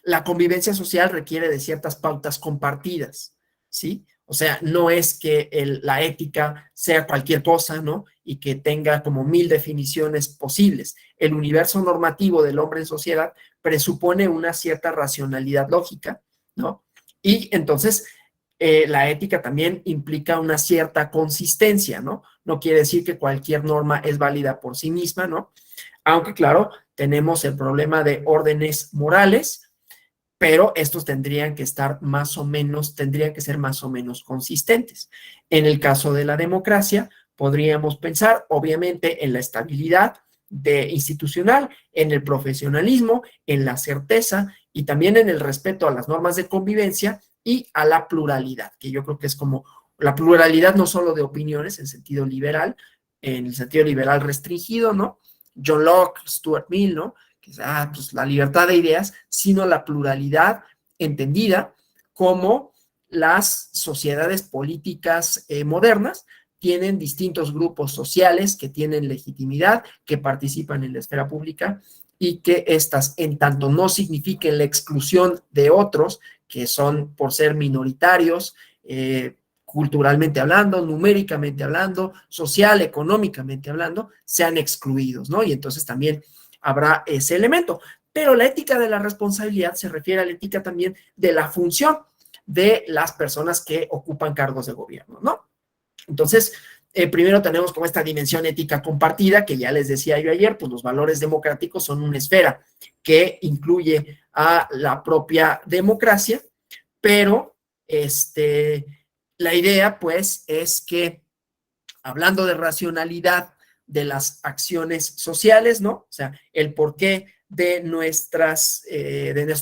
la convivencia social requiere de ciertas pautas compartidas, ¿sí? O sea, no es que la ética sea cualquier cosa, ¿no? Y que tenga como 1000 definiciones posibles. El universo normativo del hombre en sociedad presupone una cierta racionalidad lógica, ¿no? Y entonces, la ética también implica una cierta consistencia, ¿no? No quiere decir que cualquier norma es válida por sí misma, ¿no? Aunque, claro, tenemos el problema de órdenes morales, pero estos tendrían que ser más o menos consistentes. En el caso de la democracia, podríamos pensar, obviamente, en la estabilidad institucional, en el profesionalismo, en la certeza y también en el respeto a las normas de convivencia y a la pluralidad, que yo creo que es como la pluralidad no solo de opiniones en sentido liberal, en el sentido liberal restringido, ¿no? John Locke, Stuart Mill, ¿no? Que es pues, la libertad de ideas, sino la pluralidad entendida como las sociedades políticas modernas tienen distintos grupos sociales que tienen legitimidad, que participan en la esfera pública y que estas, en tanto no signifiquen la exclusión de otros, que son por ser minoritarios, culturalmente hablando, numéricamente hablando, social, económicamente hablando, sean excluidos, ¿no? Y entonces también habrá ese elemento. Pero la ética de la responsabilidad se refiere a la ética también de la función de las personas que ocupan cargos de gobierno, ¿no? Entonces, primero tenemos como esta dimensión ética compartida, que ya les decía yo ayer, pues los valores democráticos son una esfera que incluye a la propia democracia, pero la idea, pues, es que, hablando de racionalidad de las acciones sociales, ¿no? O sea, el porqué de nuestro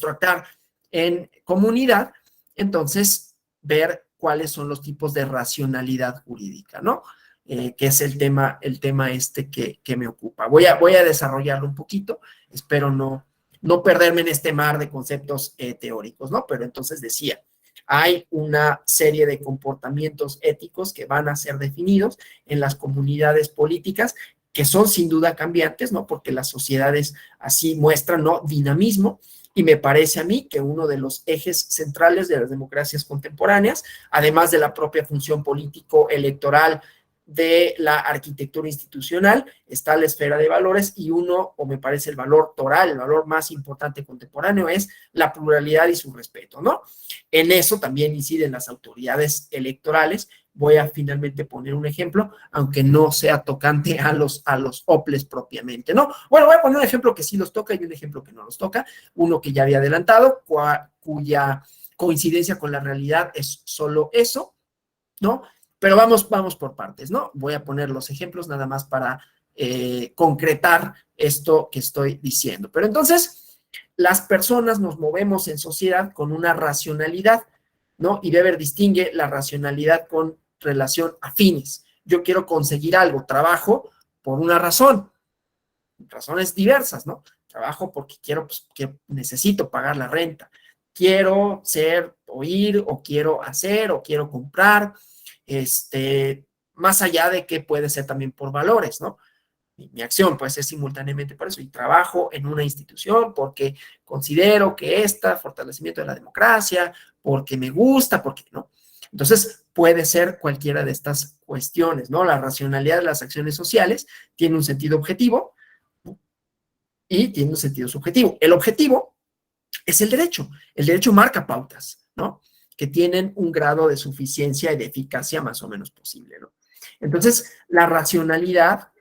actuar en comunidad, entonces, ver cuáles son los tipos de racionalidad jurídica, ¿no? Que es el tema que me ocupa. Voy a desarrollarlo un poquito, espero no perderme en este mar de conceptos teóricos, ¿no? Pero entonces decía, hay una serie de comportamientos éticos que van a ser definidos en las comunidades políticas, que son sin duda cambiantes, ¿no? Porque las sociedades así muestran, ¿no?, dinamismo, y me parece a mí que uno de los ejes centrales de las democracias contemporáneas, además de la propia función político-electoral de la arquitectura institucional, está la esfera de valores, y uno, o me parece el valor toral, el valor más importante contemporáneo, es la pluralidad y su respeto, ¿no? En eso también inciden las autoridades electorales. Voy a finalmente poner un ejemplo, aunque no sea tocante a los OPLES propiamente, ¿no? Bueno, voy a poner un ejemplo que sí los toca y un ejemplo que no los toca, uno que ya había adelantado, cuya coincidencia con la realidad es solo eso, ¿no? Pero vamos por partes, ¿no? Voy a poner los ejemplos nada más para concretar esto que estoy diciendo. Pero entonces, las personas nos movemos en sociedad con una racionalidad, ¿no? Y Weber distingue la racionalidad con relación a fines. Yo quiero conseguir algo, trabajo por una razón, razones diversas, ¿no? Trabajo porque quiero, pues, que necesito pagar la renta. Quiero oír, o quiero hacer, o quiero comprar, más allá de que puede ser también por valores, ¿no? mi acción pues es simultáneamente por eso, y trabajo en una institución porque considero que fortalecimiento de la democracia, porque me gusta, porque no. Entonces, puede ser cualquiera de estas cuestiones, ¿no? La racionalidad de las acciones sociales tiene un sentido objetivo y tiene un sentido subjetivo. El objetivo es el derecho. El derecho marca pautas, ¿no? Que tienen un grado de suficiencia y de eficacia más o menos posible, ¿no? Entonces, la racionalidad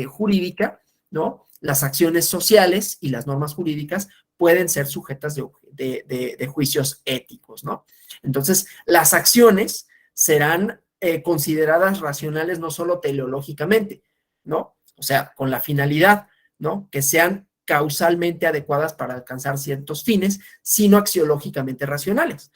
jurídica, ¿no? Las acciones sociales y las normas jurídicas pueden ser sujetas de juicios éticos, ¿no? Entonces, las acciones serán consideradas racionales no solo teleológicamente, ¿no? O sea, con la finalidad, ¿no? Que sean causalmente adecuadas para alcanzar ciertos fines, sino axiológicamente racionales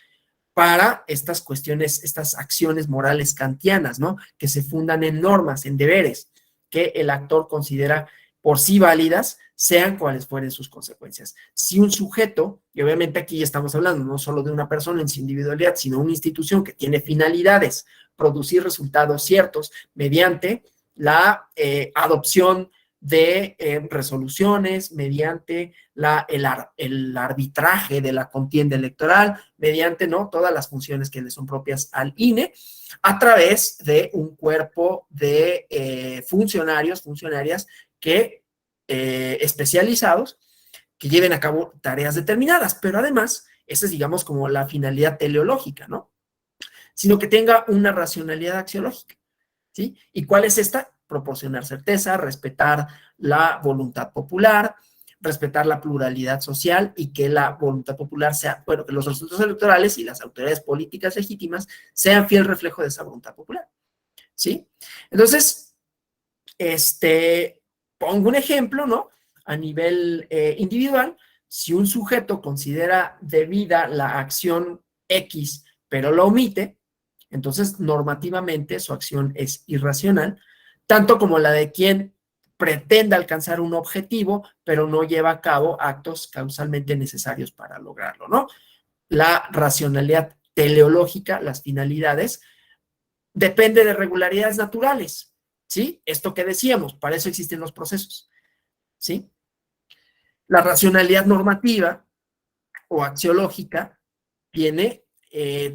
para estas cuestiones, estas acciones morales kantianas, ¿no? Que se fundan en normas, en deberes, que el actor considera por sí válidas, sean cuales fueren sus consecuencias. Si un sujeto, y obviamente aquí estamos hablando no solo de una persona en su individualidad, sino una institución que tiene finalidades, producir resultados ciertos mediante la adopción de resoluciones, mediante el arbitraje de la contienda electoral, mediante, ¿no?, todas las funciones que le son propias al INE, a través de un cuerpo de funcionarias que especializados que lleven a cabo tareas determinadas, pero además, esa es, digamos, como la finalidad teleológica, ¿no? Sino que tenga una racionalidad axiológica, ¿sí? ¿Y cuál es esta? Proporcionar certeza, respetar la voluntad popular, respetar la pluralidad social y que la voluntad popular sea, bueno, que los resultados electorales y las autoridades políticas legítimas sean fiel reflejo de esa voluntad popular, ¿sí? Entonces, pongo un ejemplo, ¿no? A nivel individual, si un sujeto considera debida la acción X, pero la omite, entonces normativamente su acción es irracional, tanto como la de quien pretende alcanzar un objetivo, pero no lleva a cabo actos causalmente necesarios para lograrlo, ¿no? La racionalidad teleológica, las finalidades, depende de regularidades naturales, ¿sí? Esto que decíamos, para eso existen los procesos, ¿sí? La racionalidad normativa o axiológica tiene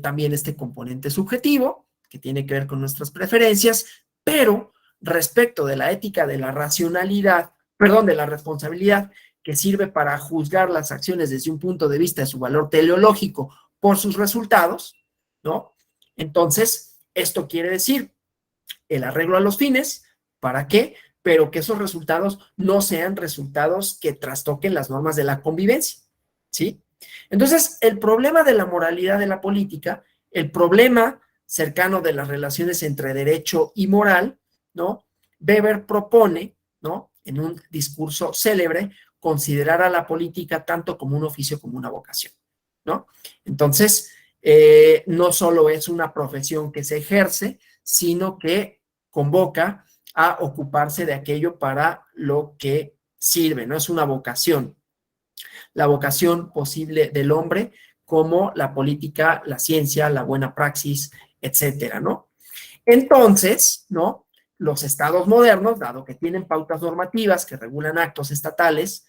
también este componente subjetivo, que tiene que ver con nuestras preferencias, pero respecto de la ética de la racionalidad, perdón, de la responsabilidad, que sirve para juzgar las acciones desde un punto de vista de su valor teleológico por sus resultados, ¿no? Entonces, esto quiere decir el arreglo a los fines, ¿para qué? Pero que esos resultados no sean resultados que trastoquen las normas de la convivencia, ¿sí? Entonces, el problema de la moralidad de la política, el problema cercano de las relaciones entre derecho y moral, ¿no? Weber propone, ¿no?, en un discurso célebre, considerar a la política tanto como un oficio como una vocación, ¿no? Entonces, no solo es una profesión que se ejerce, sino que convoca a ocuparse de aquello para lo que sirve, ¿no? Es una vocación. La vocación posible del hombre como la política, la ciencia, la buena praxis, etcétera, ¿no? Entonces, ¿no?, los estados modernos, dado que tienen pautas normativas que regulan actos estatales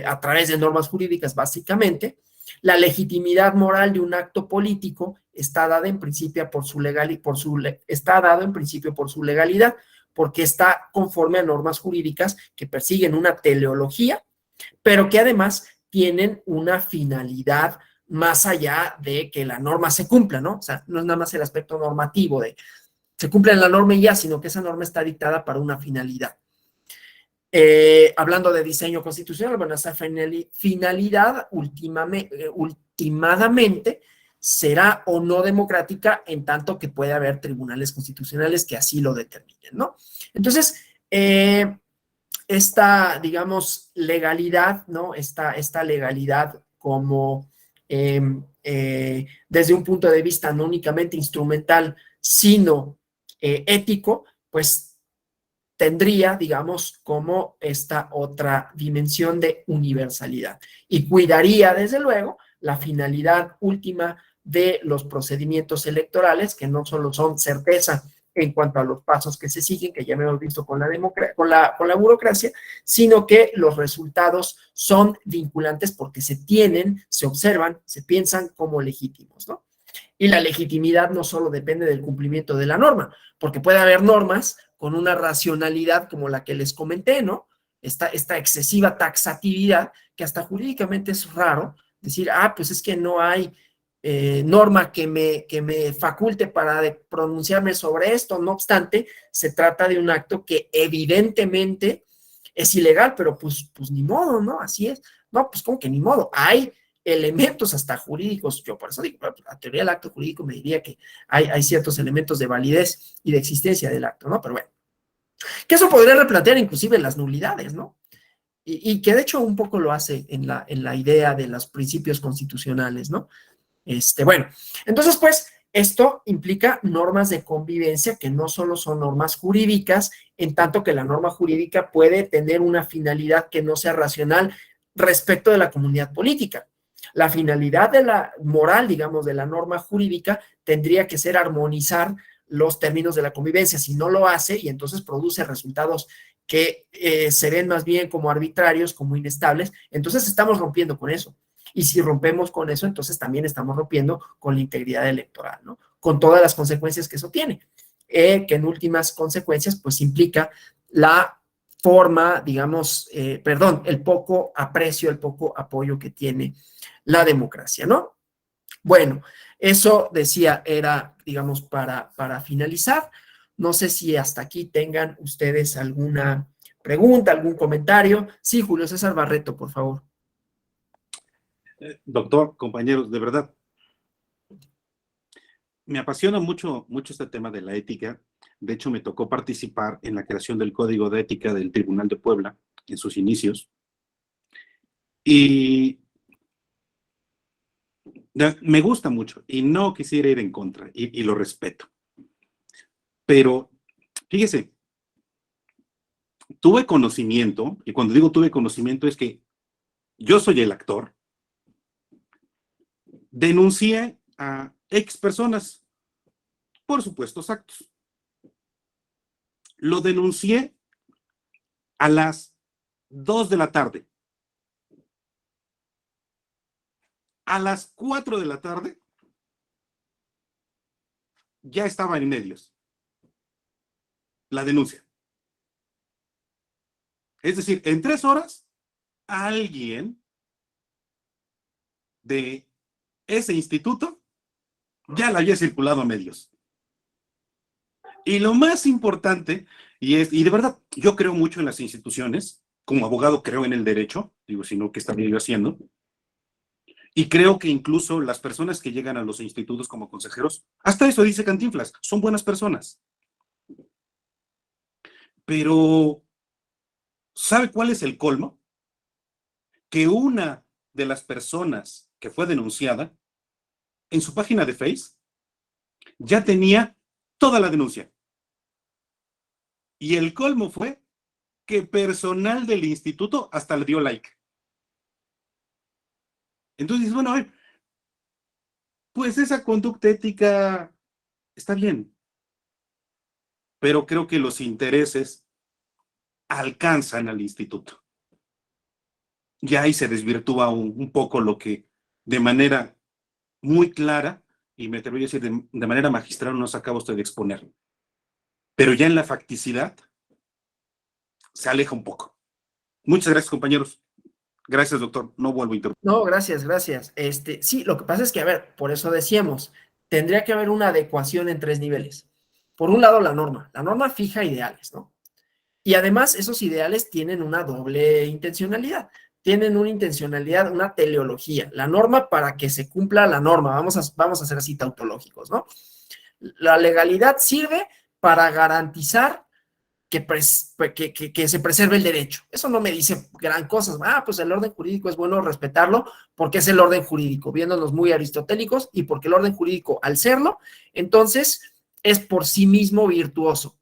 a través de normas jurídicas básicamente, la legitimidad moral de un acto político está dada en principio por su legalidad, porque está conforme a normas jurídicas que persiguen una teleología, pero que además tienen una finalidad más allá de que la norma se cumpla, ¿no? O sea, no es nada más el aspecto normativo de se cumple la norma y ya, sino que esa norma está dictada para una finalidad. Hablando de diseño constitucional, bueno, esa finalidad ultimadamente será o no democrática en tanto que puede haber tribunales constitucionales que así lo determinen, ¿no? Entonces, esta, digamos, legalidad, ¿no? Esta legalidad como desde un punto de vista no únicamente instrumental, sino ético, pues tendría, digamos, como esta otra dimensión de universalidad y cuidaría, desde luego, la finalidad última de los procedimientos electorales, que no solo son certeza en cuanto a los pasos que se siguen, que ya hemos visto con la burocracia, sino que los resultados son vinculantes porque se tienen, se observan, se piensan como legítimos, ¿no? Y la legitimidad no solo depende del cumplimiento de la norma, porque puede haber normas con una racionalidad como la que les comenté, ¿no? Esta excesiva taxatividad, que hasta jurídicamente es raro decir, pues es que no hay norma que me faculte para pronunciarme sobre esto. No obstante, se trata de un acto que evidentemente es ilegal, pero pues ni modo, ¿no? Así es. No, pues como que ni modo. Hay elementos hasta jurídicos. Yo por eso digo, la teoría del acto jurídico me diría que hay ciertos elementos de validez y de existencia del acto, ¿no? Pero bueno, que eso podría replantear inclusive las nulidades, ¿no? Y que de hecho un poco lo hace en la idea de los principios constitucionales, ¿no? Bueno, entonces pues esto implica normas de convivencia que no solo son normas jurídicas, en tanto que la norma jurídica puede tener una finalidad que no sea racional respecto de la comunidad política. La finalidad de la moral, digamos, de la norma jurídica tendría que ser armonizar los términos de la convivencia. Si no lo hace, y entonces produce resultados que se ven más bien como arbitrarios, como inestables, entonces estamos rompiendo con eso. Y si rompemos con eso, entonces también estamos rompiendo con la integridad electoral, ¿no? Con todas las consecuencias que eso tiene, que en últimas consecuencias, pues implica la forma, digamos, el poco aprecio, el poco apoyo que tiene la democracia, ¿no? Bueno, eso decía era, digamos, para finalizar. No sé si hasta aquí tengan ustedes alguna pregunta, algún comentario. Sí, Julio César Barreto, por favor. Doctor, compañeros, de verdad, me apasiona mucho este tema de la ética. De hecho, me tocó participar en la creación del Código de Ética del Tribunal de Puebla en sus inicios. Y me gusta mucho y no quisiera ir en contra y lo respeto. Pero, fíjese, tuve conocimiento, y cuando digo tuve conocimiento es que yo soy el actor, denuncié a ex personas por supuestos actos. Lo denuncié a las 2 de la tarde. A las 4 de la tarde ya estaba en medios la denuncia. Es decir, en 3 horas, alguien de ese instituto ya la había circulado a medios. Y lo más importante, y de verdad, yo creo mucho en las instituciones, como abogado creo en el derecho, digo, si no, ¿qué estaría yo haciendo? Y creo que incluso las personas que llegan a los institutos como consejeros, hasta eso dice Cantinflas, son buenas personas. Pero, ¿sabe cuál es el colmo? Que una de las personas que fue denunciada, en su página de Face, ya tenía toda la denuncia. Y el colmo fue que personal del instituto hasta le dio like. Entonces, bueno, pues esa conducta ética está bien, pero creo que los intereses alcanzan al instituto. Y ahí se desvirtúa un poco lo que de manera muy clara, y me atrevo a decir de manera magistral, nos acaba usted de exponer. Pero ya en la facticidad se aleja un poco. Muchas gracias, compañeros. Gracias, doctor. No vuelvo a interrumpir. No, gracias. Sí, lo que pasa es que, a ver, por eso decíamos, tendría que haber una adecuación en 3 niveles. Por un lado, la norma fija ideales, ¿no? Y además, esos ideales tienen una doble intencionalidad. Tienen una intencionalidad, una teleología. La norma para que se cumpla la norma. Vamos a ser así tautológicos, ¿no? La legalidad sirve para garantizar que se preserve el derecho. Eso no me dice gran cosa. Pues el orden jurídico es bueno respetarlo porque es el orden jurídico, viéndonos muy aristotélicos, y porque el orden jurídico, al serlo, entonces es por sí mismo virtuoso.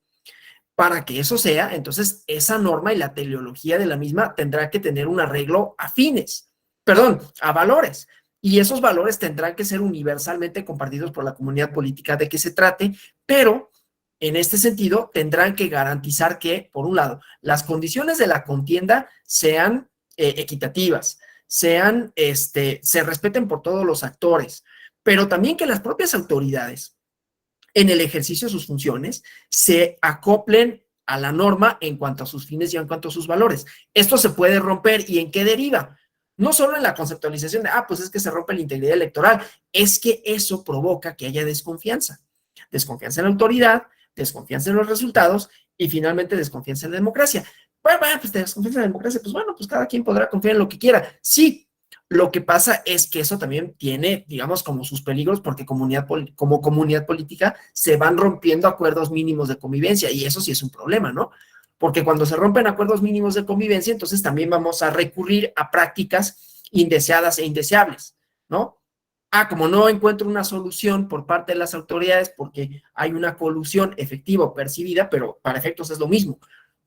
Para que eso sea, entonces esa norma y la teleología de la misma tendrá que tener un arreglo a valores. Y esos valores tendrán que ser universalmente compartidos por la comunidad política de que se trate, pero en este sentido, tendrán que garantizar que, por un lado, las condiciones de la contienda sean equitativas, se respeten por todos los actores, pero también que las propias autoridades, en el ejercicio de sus funciones, se acoplen a la norma en cuanto a sus fines y en cuanto a sus valores. Esto se puede romper, ¿y en qué deriva? No solo en la conceptualización de, pues es que se rompe la integridad electoral, es que eso provoca que haya desconfianza. Desconfianza en la autoridad, desconfianza en los resultados y finalmente desconfianza en la democracia. Bueno, pues desconfianza en la democracia, pues bueno, pues cada quien podrá confiar en lo que quiera. Sí, lo que pasa es que eso también tiene, digamos, como sus peligros, porque como comunidad política se van rompiendo acuerdos mínimos de convivencia, y eso sí es un problema, ¿no? Porque cuando se rompen acuerdos mínimos de convivencia, entonces también vamos a recurrir a prácticas indeseadas e indeseables, ¿no? Como no encuentro una solución por parte de las autoridades porque hay una colusión efectiva o percibida, pero para efectos es lo mismo,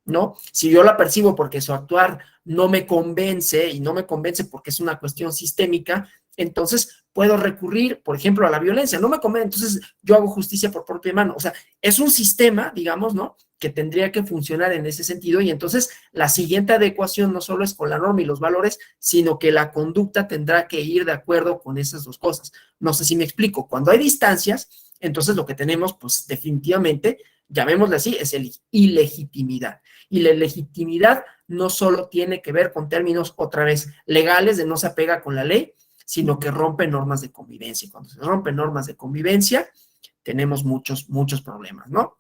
¿no? Si yo la percibo porque su actuar no me convence, y no me convence porque es una cuestión sistémica, entonces puedo recurrir, por ejemplo, a la violencia. No me convence, entonces yo hago justicia por propia mano. O sea, es un sistema, digamos, ¿no?, que tendría que funcionar en ese sentido, y entonces la siguiente adecuación no solo es con la norma y los valores, sino que la conducta tendrá que ir de acuerdo con esas dos cosas. No sé si me explico. Cuando hay distancias, entonces lo que tenemos, pues definitivamente, llamémosle así, es el ilegitimidad. Y la legitimidad no solo tiene que ver con términos, otra vez, legales, de no se apega con la ley, sino que rompe normas de convivencia. Y cuando se rompen normas de convivencia, tenemos muchos problemas, ¿no?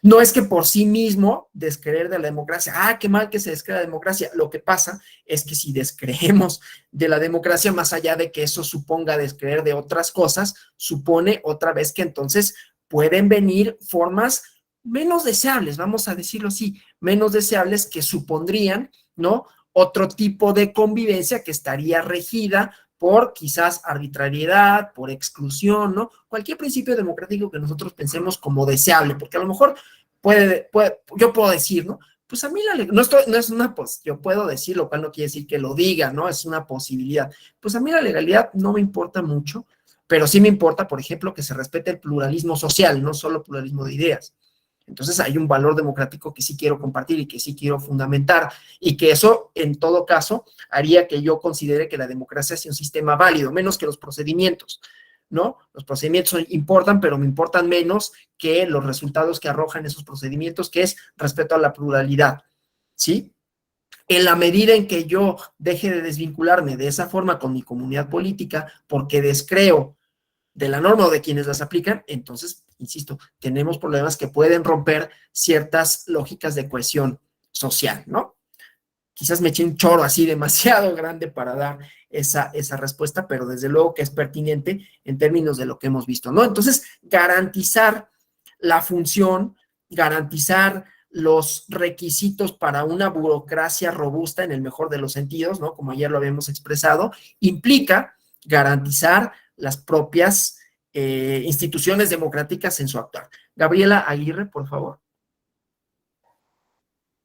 No es que por sí mismo descreer de la democracia, qué mal que se descrea la democracia. Lo que pasa es que si descreemos de la democracia, más allá de que eso suponga descreer de otras cosas, supone otra vez que entonces pueden venir formas menos deseables, vamos a decirlo así, menos deseables, que supondrían, ¿no?, otro tipo de convivencia que estaría regida por quizás arbitrariedad, por exclusión, ¿no? Cualquier principio democrático que nosotros pensemos como deseable, porque a lo mejor yo puedo decir, ¿no? Pues a mí yo puedo decir, lo cual no quiere decir que lo diga, ¿no? Es una posibilidad. Pues a mí la legalidad no me importa mucho, pero sí me importa, por ejemplo, que se respete el pluralismo social, no solo pluralismo de ideas. Entonces hay un valor democrático que sí quiero compartir y que sí quiero fundamentar, y que eso, en todo caso, haría que yo considere que la democracia sea un sistema válido, menos que los procedimientos, ¿no? Los procedimientos importan, pero me importan menos que los resultados que arrojan esos procedimientos, que es respeto a la pluralidad, ¿sí? En la medida en que yo deje de desvincularme de esa forma con mi comunidad política, porque descreo de la norma o de quienes las aplican, entonces, insisto, tenemos problemas que pueden romper ciertas lógicas de cohesión social, ¿no? Quizás me eché un choro así demasiado grande para dar esa respuesta, pero desde luego que es pertinente en términos de lo que hemos visto, ¿no? Entonces, garantizar la función, garantizar los requisitos para una burocracia robusta en el mejor de los sentidos, ¿no?, como ayer lo habíamos expresado, implica garantizar las propias instituciones democráticas en su actuar. Gabriela Aguirre, por favor.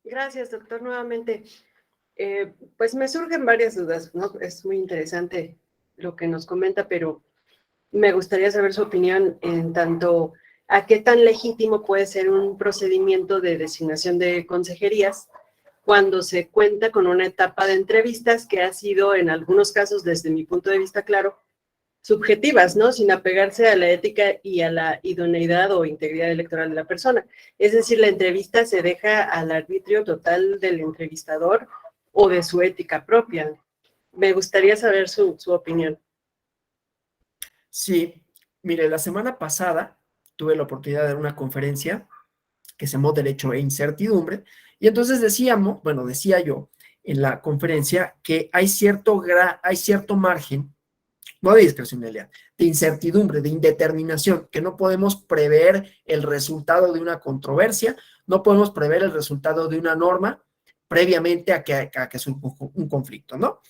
Gracias, doctor, nuevamente. Pues me surgen varias dudas, ¿no? Es muy interesante lo que nos comenta, pero me gustaría saber su opinión en tanto a qué tan legítimo puede ser un procedimiento de designación de consejerías cuando se cuenta con una etapa de entrevistas que ha sido, en algunos casos, desde mi punto de vista, claro, subjetivas, ¿no? Sin apegarse a la ética y a la idoneidad o integridad electoral de la persona. Es decir, la entrevista se deja al arbitrio total del entrevistador o de su ética propia. Me gustaría saber su opinión. Sí, mire, la semana pasada tuve la oportunidad de dar una conferencia que se llamó Derecho e Incertidumbre, y entonces decía yo en la conferencia que hay cierto margen, no de discrecionalidad, de incertidumbre, de indeterminación, que no podemos prever el resultado de una controversia, no podemos prever el resultado de una norma previamente a que surja un conflicto, ¿no?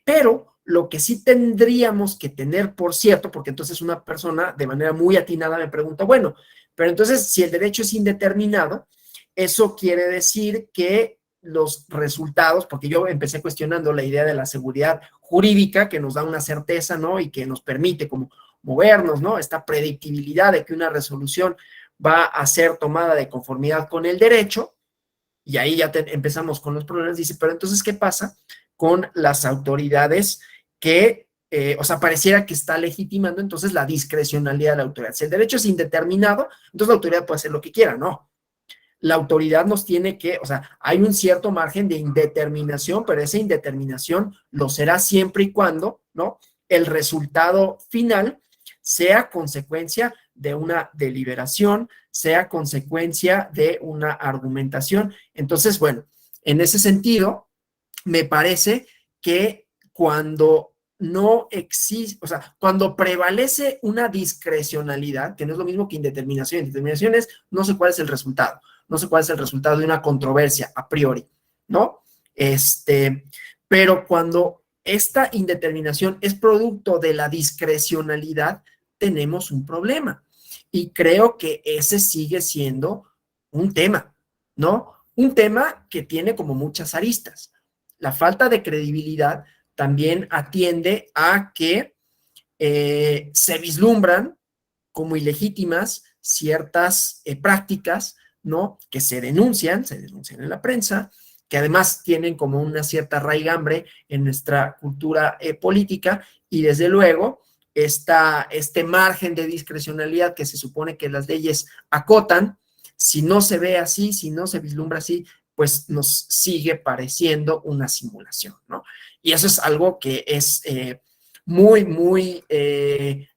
Pero lo que sí tendríamos que tener por cierto, porque entonces una persona de manera muy atinada me pregunta, bueno, pero entonces si el derecho es indeterminado, eso quiere decir que los resultados, porque yo empecé cuestionando la idea de la seguridad jurídica que nos da una certeza, ¿no?, y que nos permite como movernos, ¿no? Esta predictibilidad de que una resolución va a ser tomada de conformidad con el derecho, y ahí ya empezamos con los problemas. Dice, pero entonces, ¿qué pasa con las autoridades que, o sea, pareciera que está legitimando entonces la discrecionalidad de la autoridad? Si el derecho es indeterminado, entonces la autoridad puede hacer lo que quiera, ¿no? La autoridad nos tiene que, o sea, hay un cierto margen de indeterminación, pero esa indeterminación lo será siempre y cuando, ¿no?, el resultado final sea consecuencia de una deliberación, sea consecuencia de una argumentación. Entonces, bueno, en ese sentido, me parece que cuando no existe, o sea, cuando prevalece una discrecionalidad, que no es lo mismo que indeterminación. Indeterminación es no sé cuál es el resultado, no sé cuál es el resultado de una controversia a priori, ¿no? Pero cuando esta indeterminación es producto de la discrecionalidad, tenemos un problema. Y creo que ese sigue siendo un tema, ¿no? Un tema que tiene como muchas aristas. La falta de credibilidad también atiende a que se vislumbran como ilegítimas ciertas prácticas, ¿no?, que se denuncian en la prensa, que además tienen como una cierta raigambre en nuestra cultura política, y desde luego este margen de discrecionalidad que se supone que las leyes acotan, si no se ve así, si no se vislumbra así, pues nos sigue pareciendo una simulación, ¿no? Y eso es algo que es muy, muy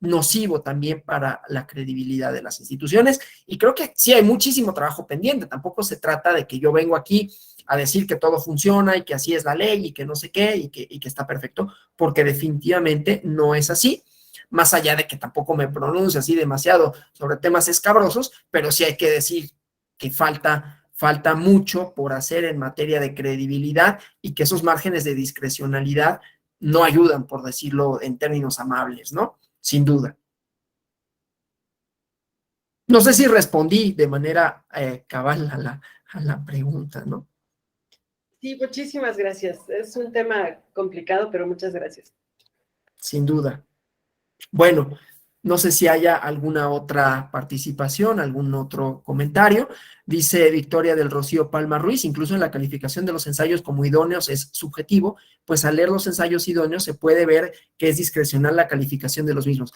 nocivo también para la credibilidad de las instituciones, y creo que sí hay muchísimo trabajo pendiente. Tampoco se trata de que yo vengo aquí a decir que todo funciona y que así es la ley y que no sé qué y que está perfecto, porque definitivamente no es así, más allá de que tampoco me pronuncie así demasiado sobre temas escabrosos, pero sí hay que decir que falta mucho por hacer en materia de credibilidad, y que esos márgenes de discrecionalidad no ayudan, por decirlo en términos amables, ¿no? Sin duda. No sé si respondí de manera cabal a la pregunta, ¿no? Sí, muchísimas gracias. Es un tema complicado, pero muchas gracias. Sin duda. Bueno, no sé si haya alguna otra participación, algún otro comentario. Dice Victoria del Rocío Palma Ruiz, incluso en la calificación de los ensayos como idóneos es subjetivo, pues al leer los ensayos idóneos se puede ver que es discrecional la calificación de los mismos.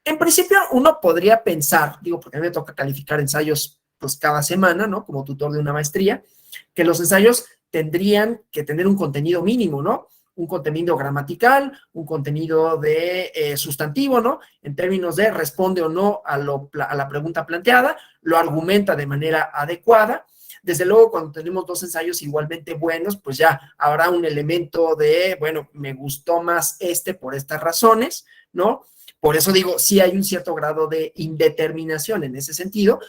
En principio, uno podría pensar, digo, porque a mí me toca calificar ensayos pues cada semana, ¿no?, como tutor de una maestría, que los ensayos tendrían que tener un contenido mínimo, ¿no? Un contenido gramatical, un contenido de sustantivo, ¿no?, en términos de responde o no a la pregunta planteada, lo argumenta de manera adecuada. Desde luego, cuando tenemos dos ensayos igualmente buenos, pues ya habrá un elemento de, bueno, me gustó más por estas razones, ¿no? Por eso digo, sí hay un cierto grado de indeterminación en ese sentido.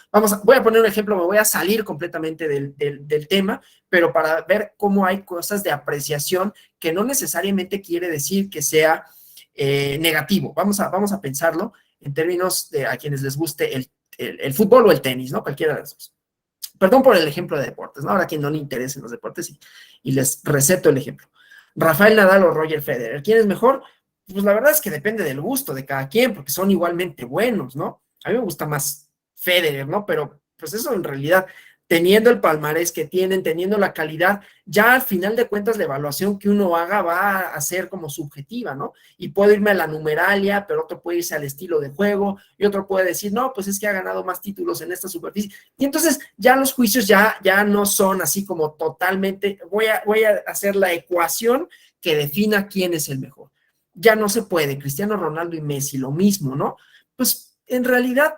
Voy a poner un ejemplo, me voy a salir completamente del tema, pero para ver cómo hay cosas de apreciación que no necesariamente quiere decir que sea negativo. Vamos a pensarlo en términos de a quienes les guste el fútbol o el tenis, ¿no? Cualquiera de los dos. Perdón por el ejemplo de deportes, ¿no? Ahora a quien no le interesen los deportes y les receto el ejemplo. Rafael Nadal o Roger Federer, ¿quién es mejor? Pues la verdad es que depende del gusto de cada quien, porque son igualmente buenos, ¿no? A mí me gusta más Federer, ¿no? Pero pues eso en realidad, teniendo el palmarés que tienen, teniendo la calidad, ya al final de cuentas la evaluación que uno haga va a ser como subjetiva, ¿no? Y puedo irme a la numeralia, pero otro puede irse al estilo de juego, y otro puede decir, no, pues es que ha ganado más títulos en esta superficie. Y entonces ya los juicios ya no son así como totalmente, voy a hacer la ecuación que defina quién es el mejor. Ya no se puede. Cristiano Ronaldo y Messi, lo mismo, ¿no? Pues en realidad,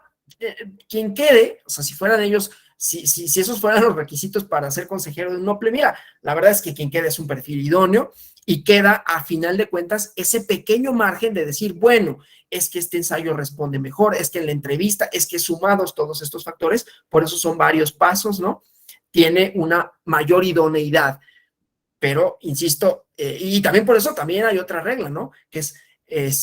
quien quede, o sea, si fueran ellos, si esos fueran los requisitos para ser consejero de un OPLE, mira, la verdad es que quien quede es un perfil idóneo y queda a final de cuentas ese pequeño margen de decir, bueno, es que este ensayo responde mejor, es que en la entrevista, es que sumados todos estos factores, por eso son varios pasos, ¿no? Tiene una mayor idoneidad. Pero, insisto, y también por eso también hay otra regla, ¿no? Que es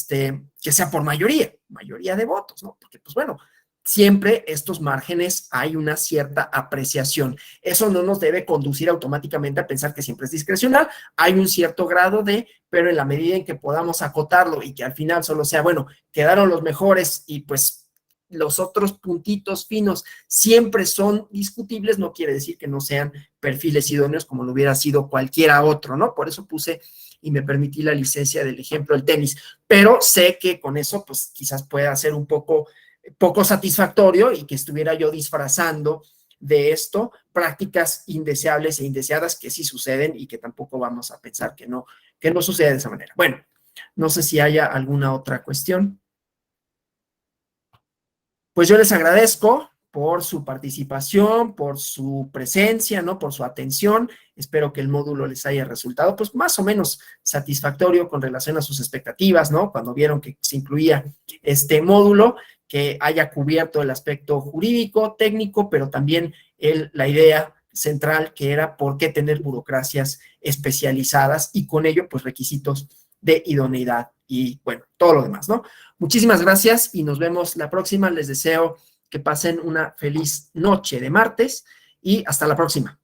que sea por mayoría de votos, ¿no? Porque, pues bueno, siempre estos márgenes hay una cierta apreciación. Eso no nos debe conducir automáticamente a pensar que siempre es discrecional. Hay un cierto grado pero en la medida en que podamos acotarlo y que al final solo sea, bueno, quedaron los mejores y pues los otros puntitos finos siempre son discutibles, no quiere decir que no sean perfiles idóneos como lo hubiera sido cualquiera otro, ¿no? Por eso puse y me permití la licencia del ejemplo del tenis, pero sé que con eso pues quizás pueda ser un poco satisfactorio y que estuviera yo disfrazando de esto prácticas indeseables e indeseadas que sí suceden y que tampoco vamos a pensar que no sucede de esa manera. Bueno, no sé si haya alguna otra cuestión. Pues yo les agradezco por su participación, por su presencia, ¿no? Por su atención. Espero que el módulo les haya resultado, pues, más o menos satisfactorio con relación a sus expectativas, ¿no? Cuando vieron que se incluía este módulo, que haya cubierto el aspecto jurídico, técnico, pero también la idea central que era por qué tener burocracias especializadas y con ello, pues, requisitos de idoneidad y, bueno, todo lo demás, ¿no? Muchísimas gracias y nos vemos la próxima. Les deseo que pasen una feliz noche de martes y hasta la próxima.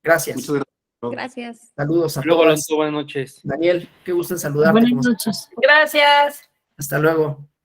Gracias. Muchas gracias. Gracias. Saludos a Luego, todas. Alonso, buenas noches. Daniel, qué gusto en saludarte. Buenas como noches. siempre. Gracias. Hasta luego.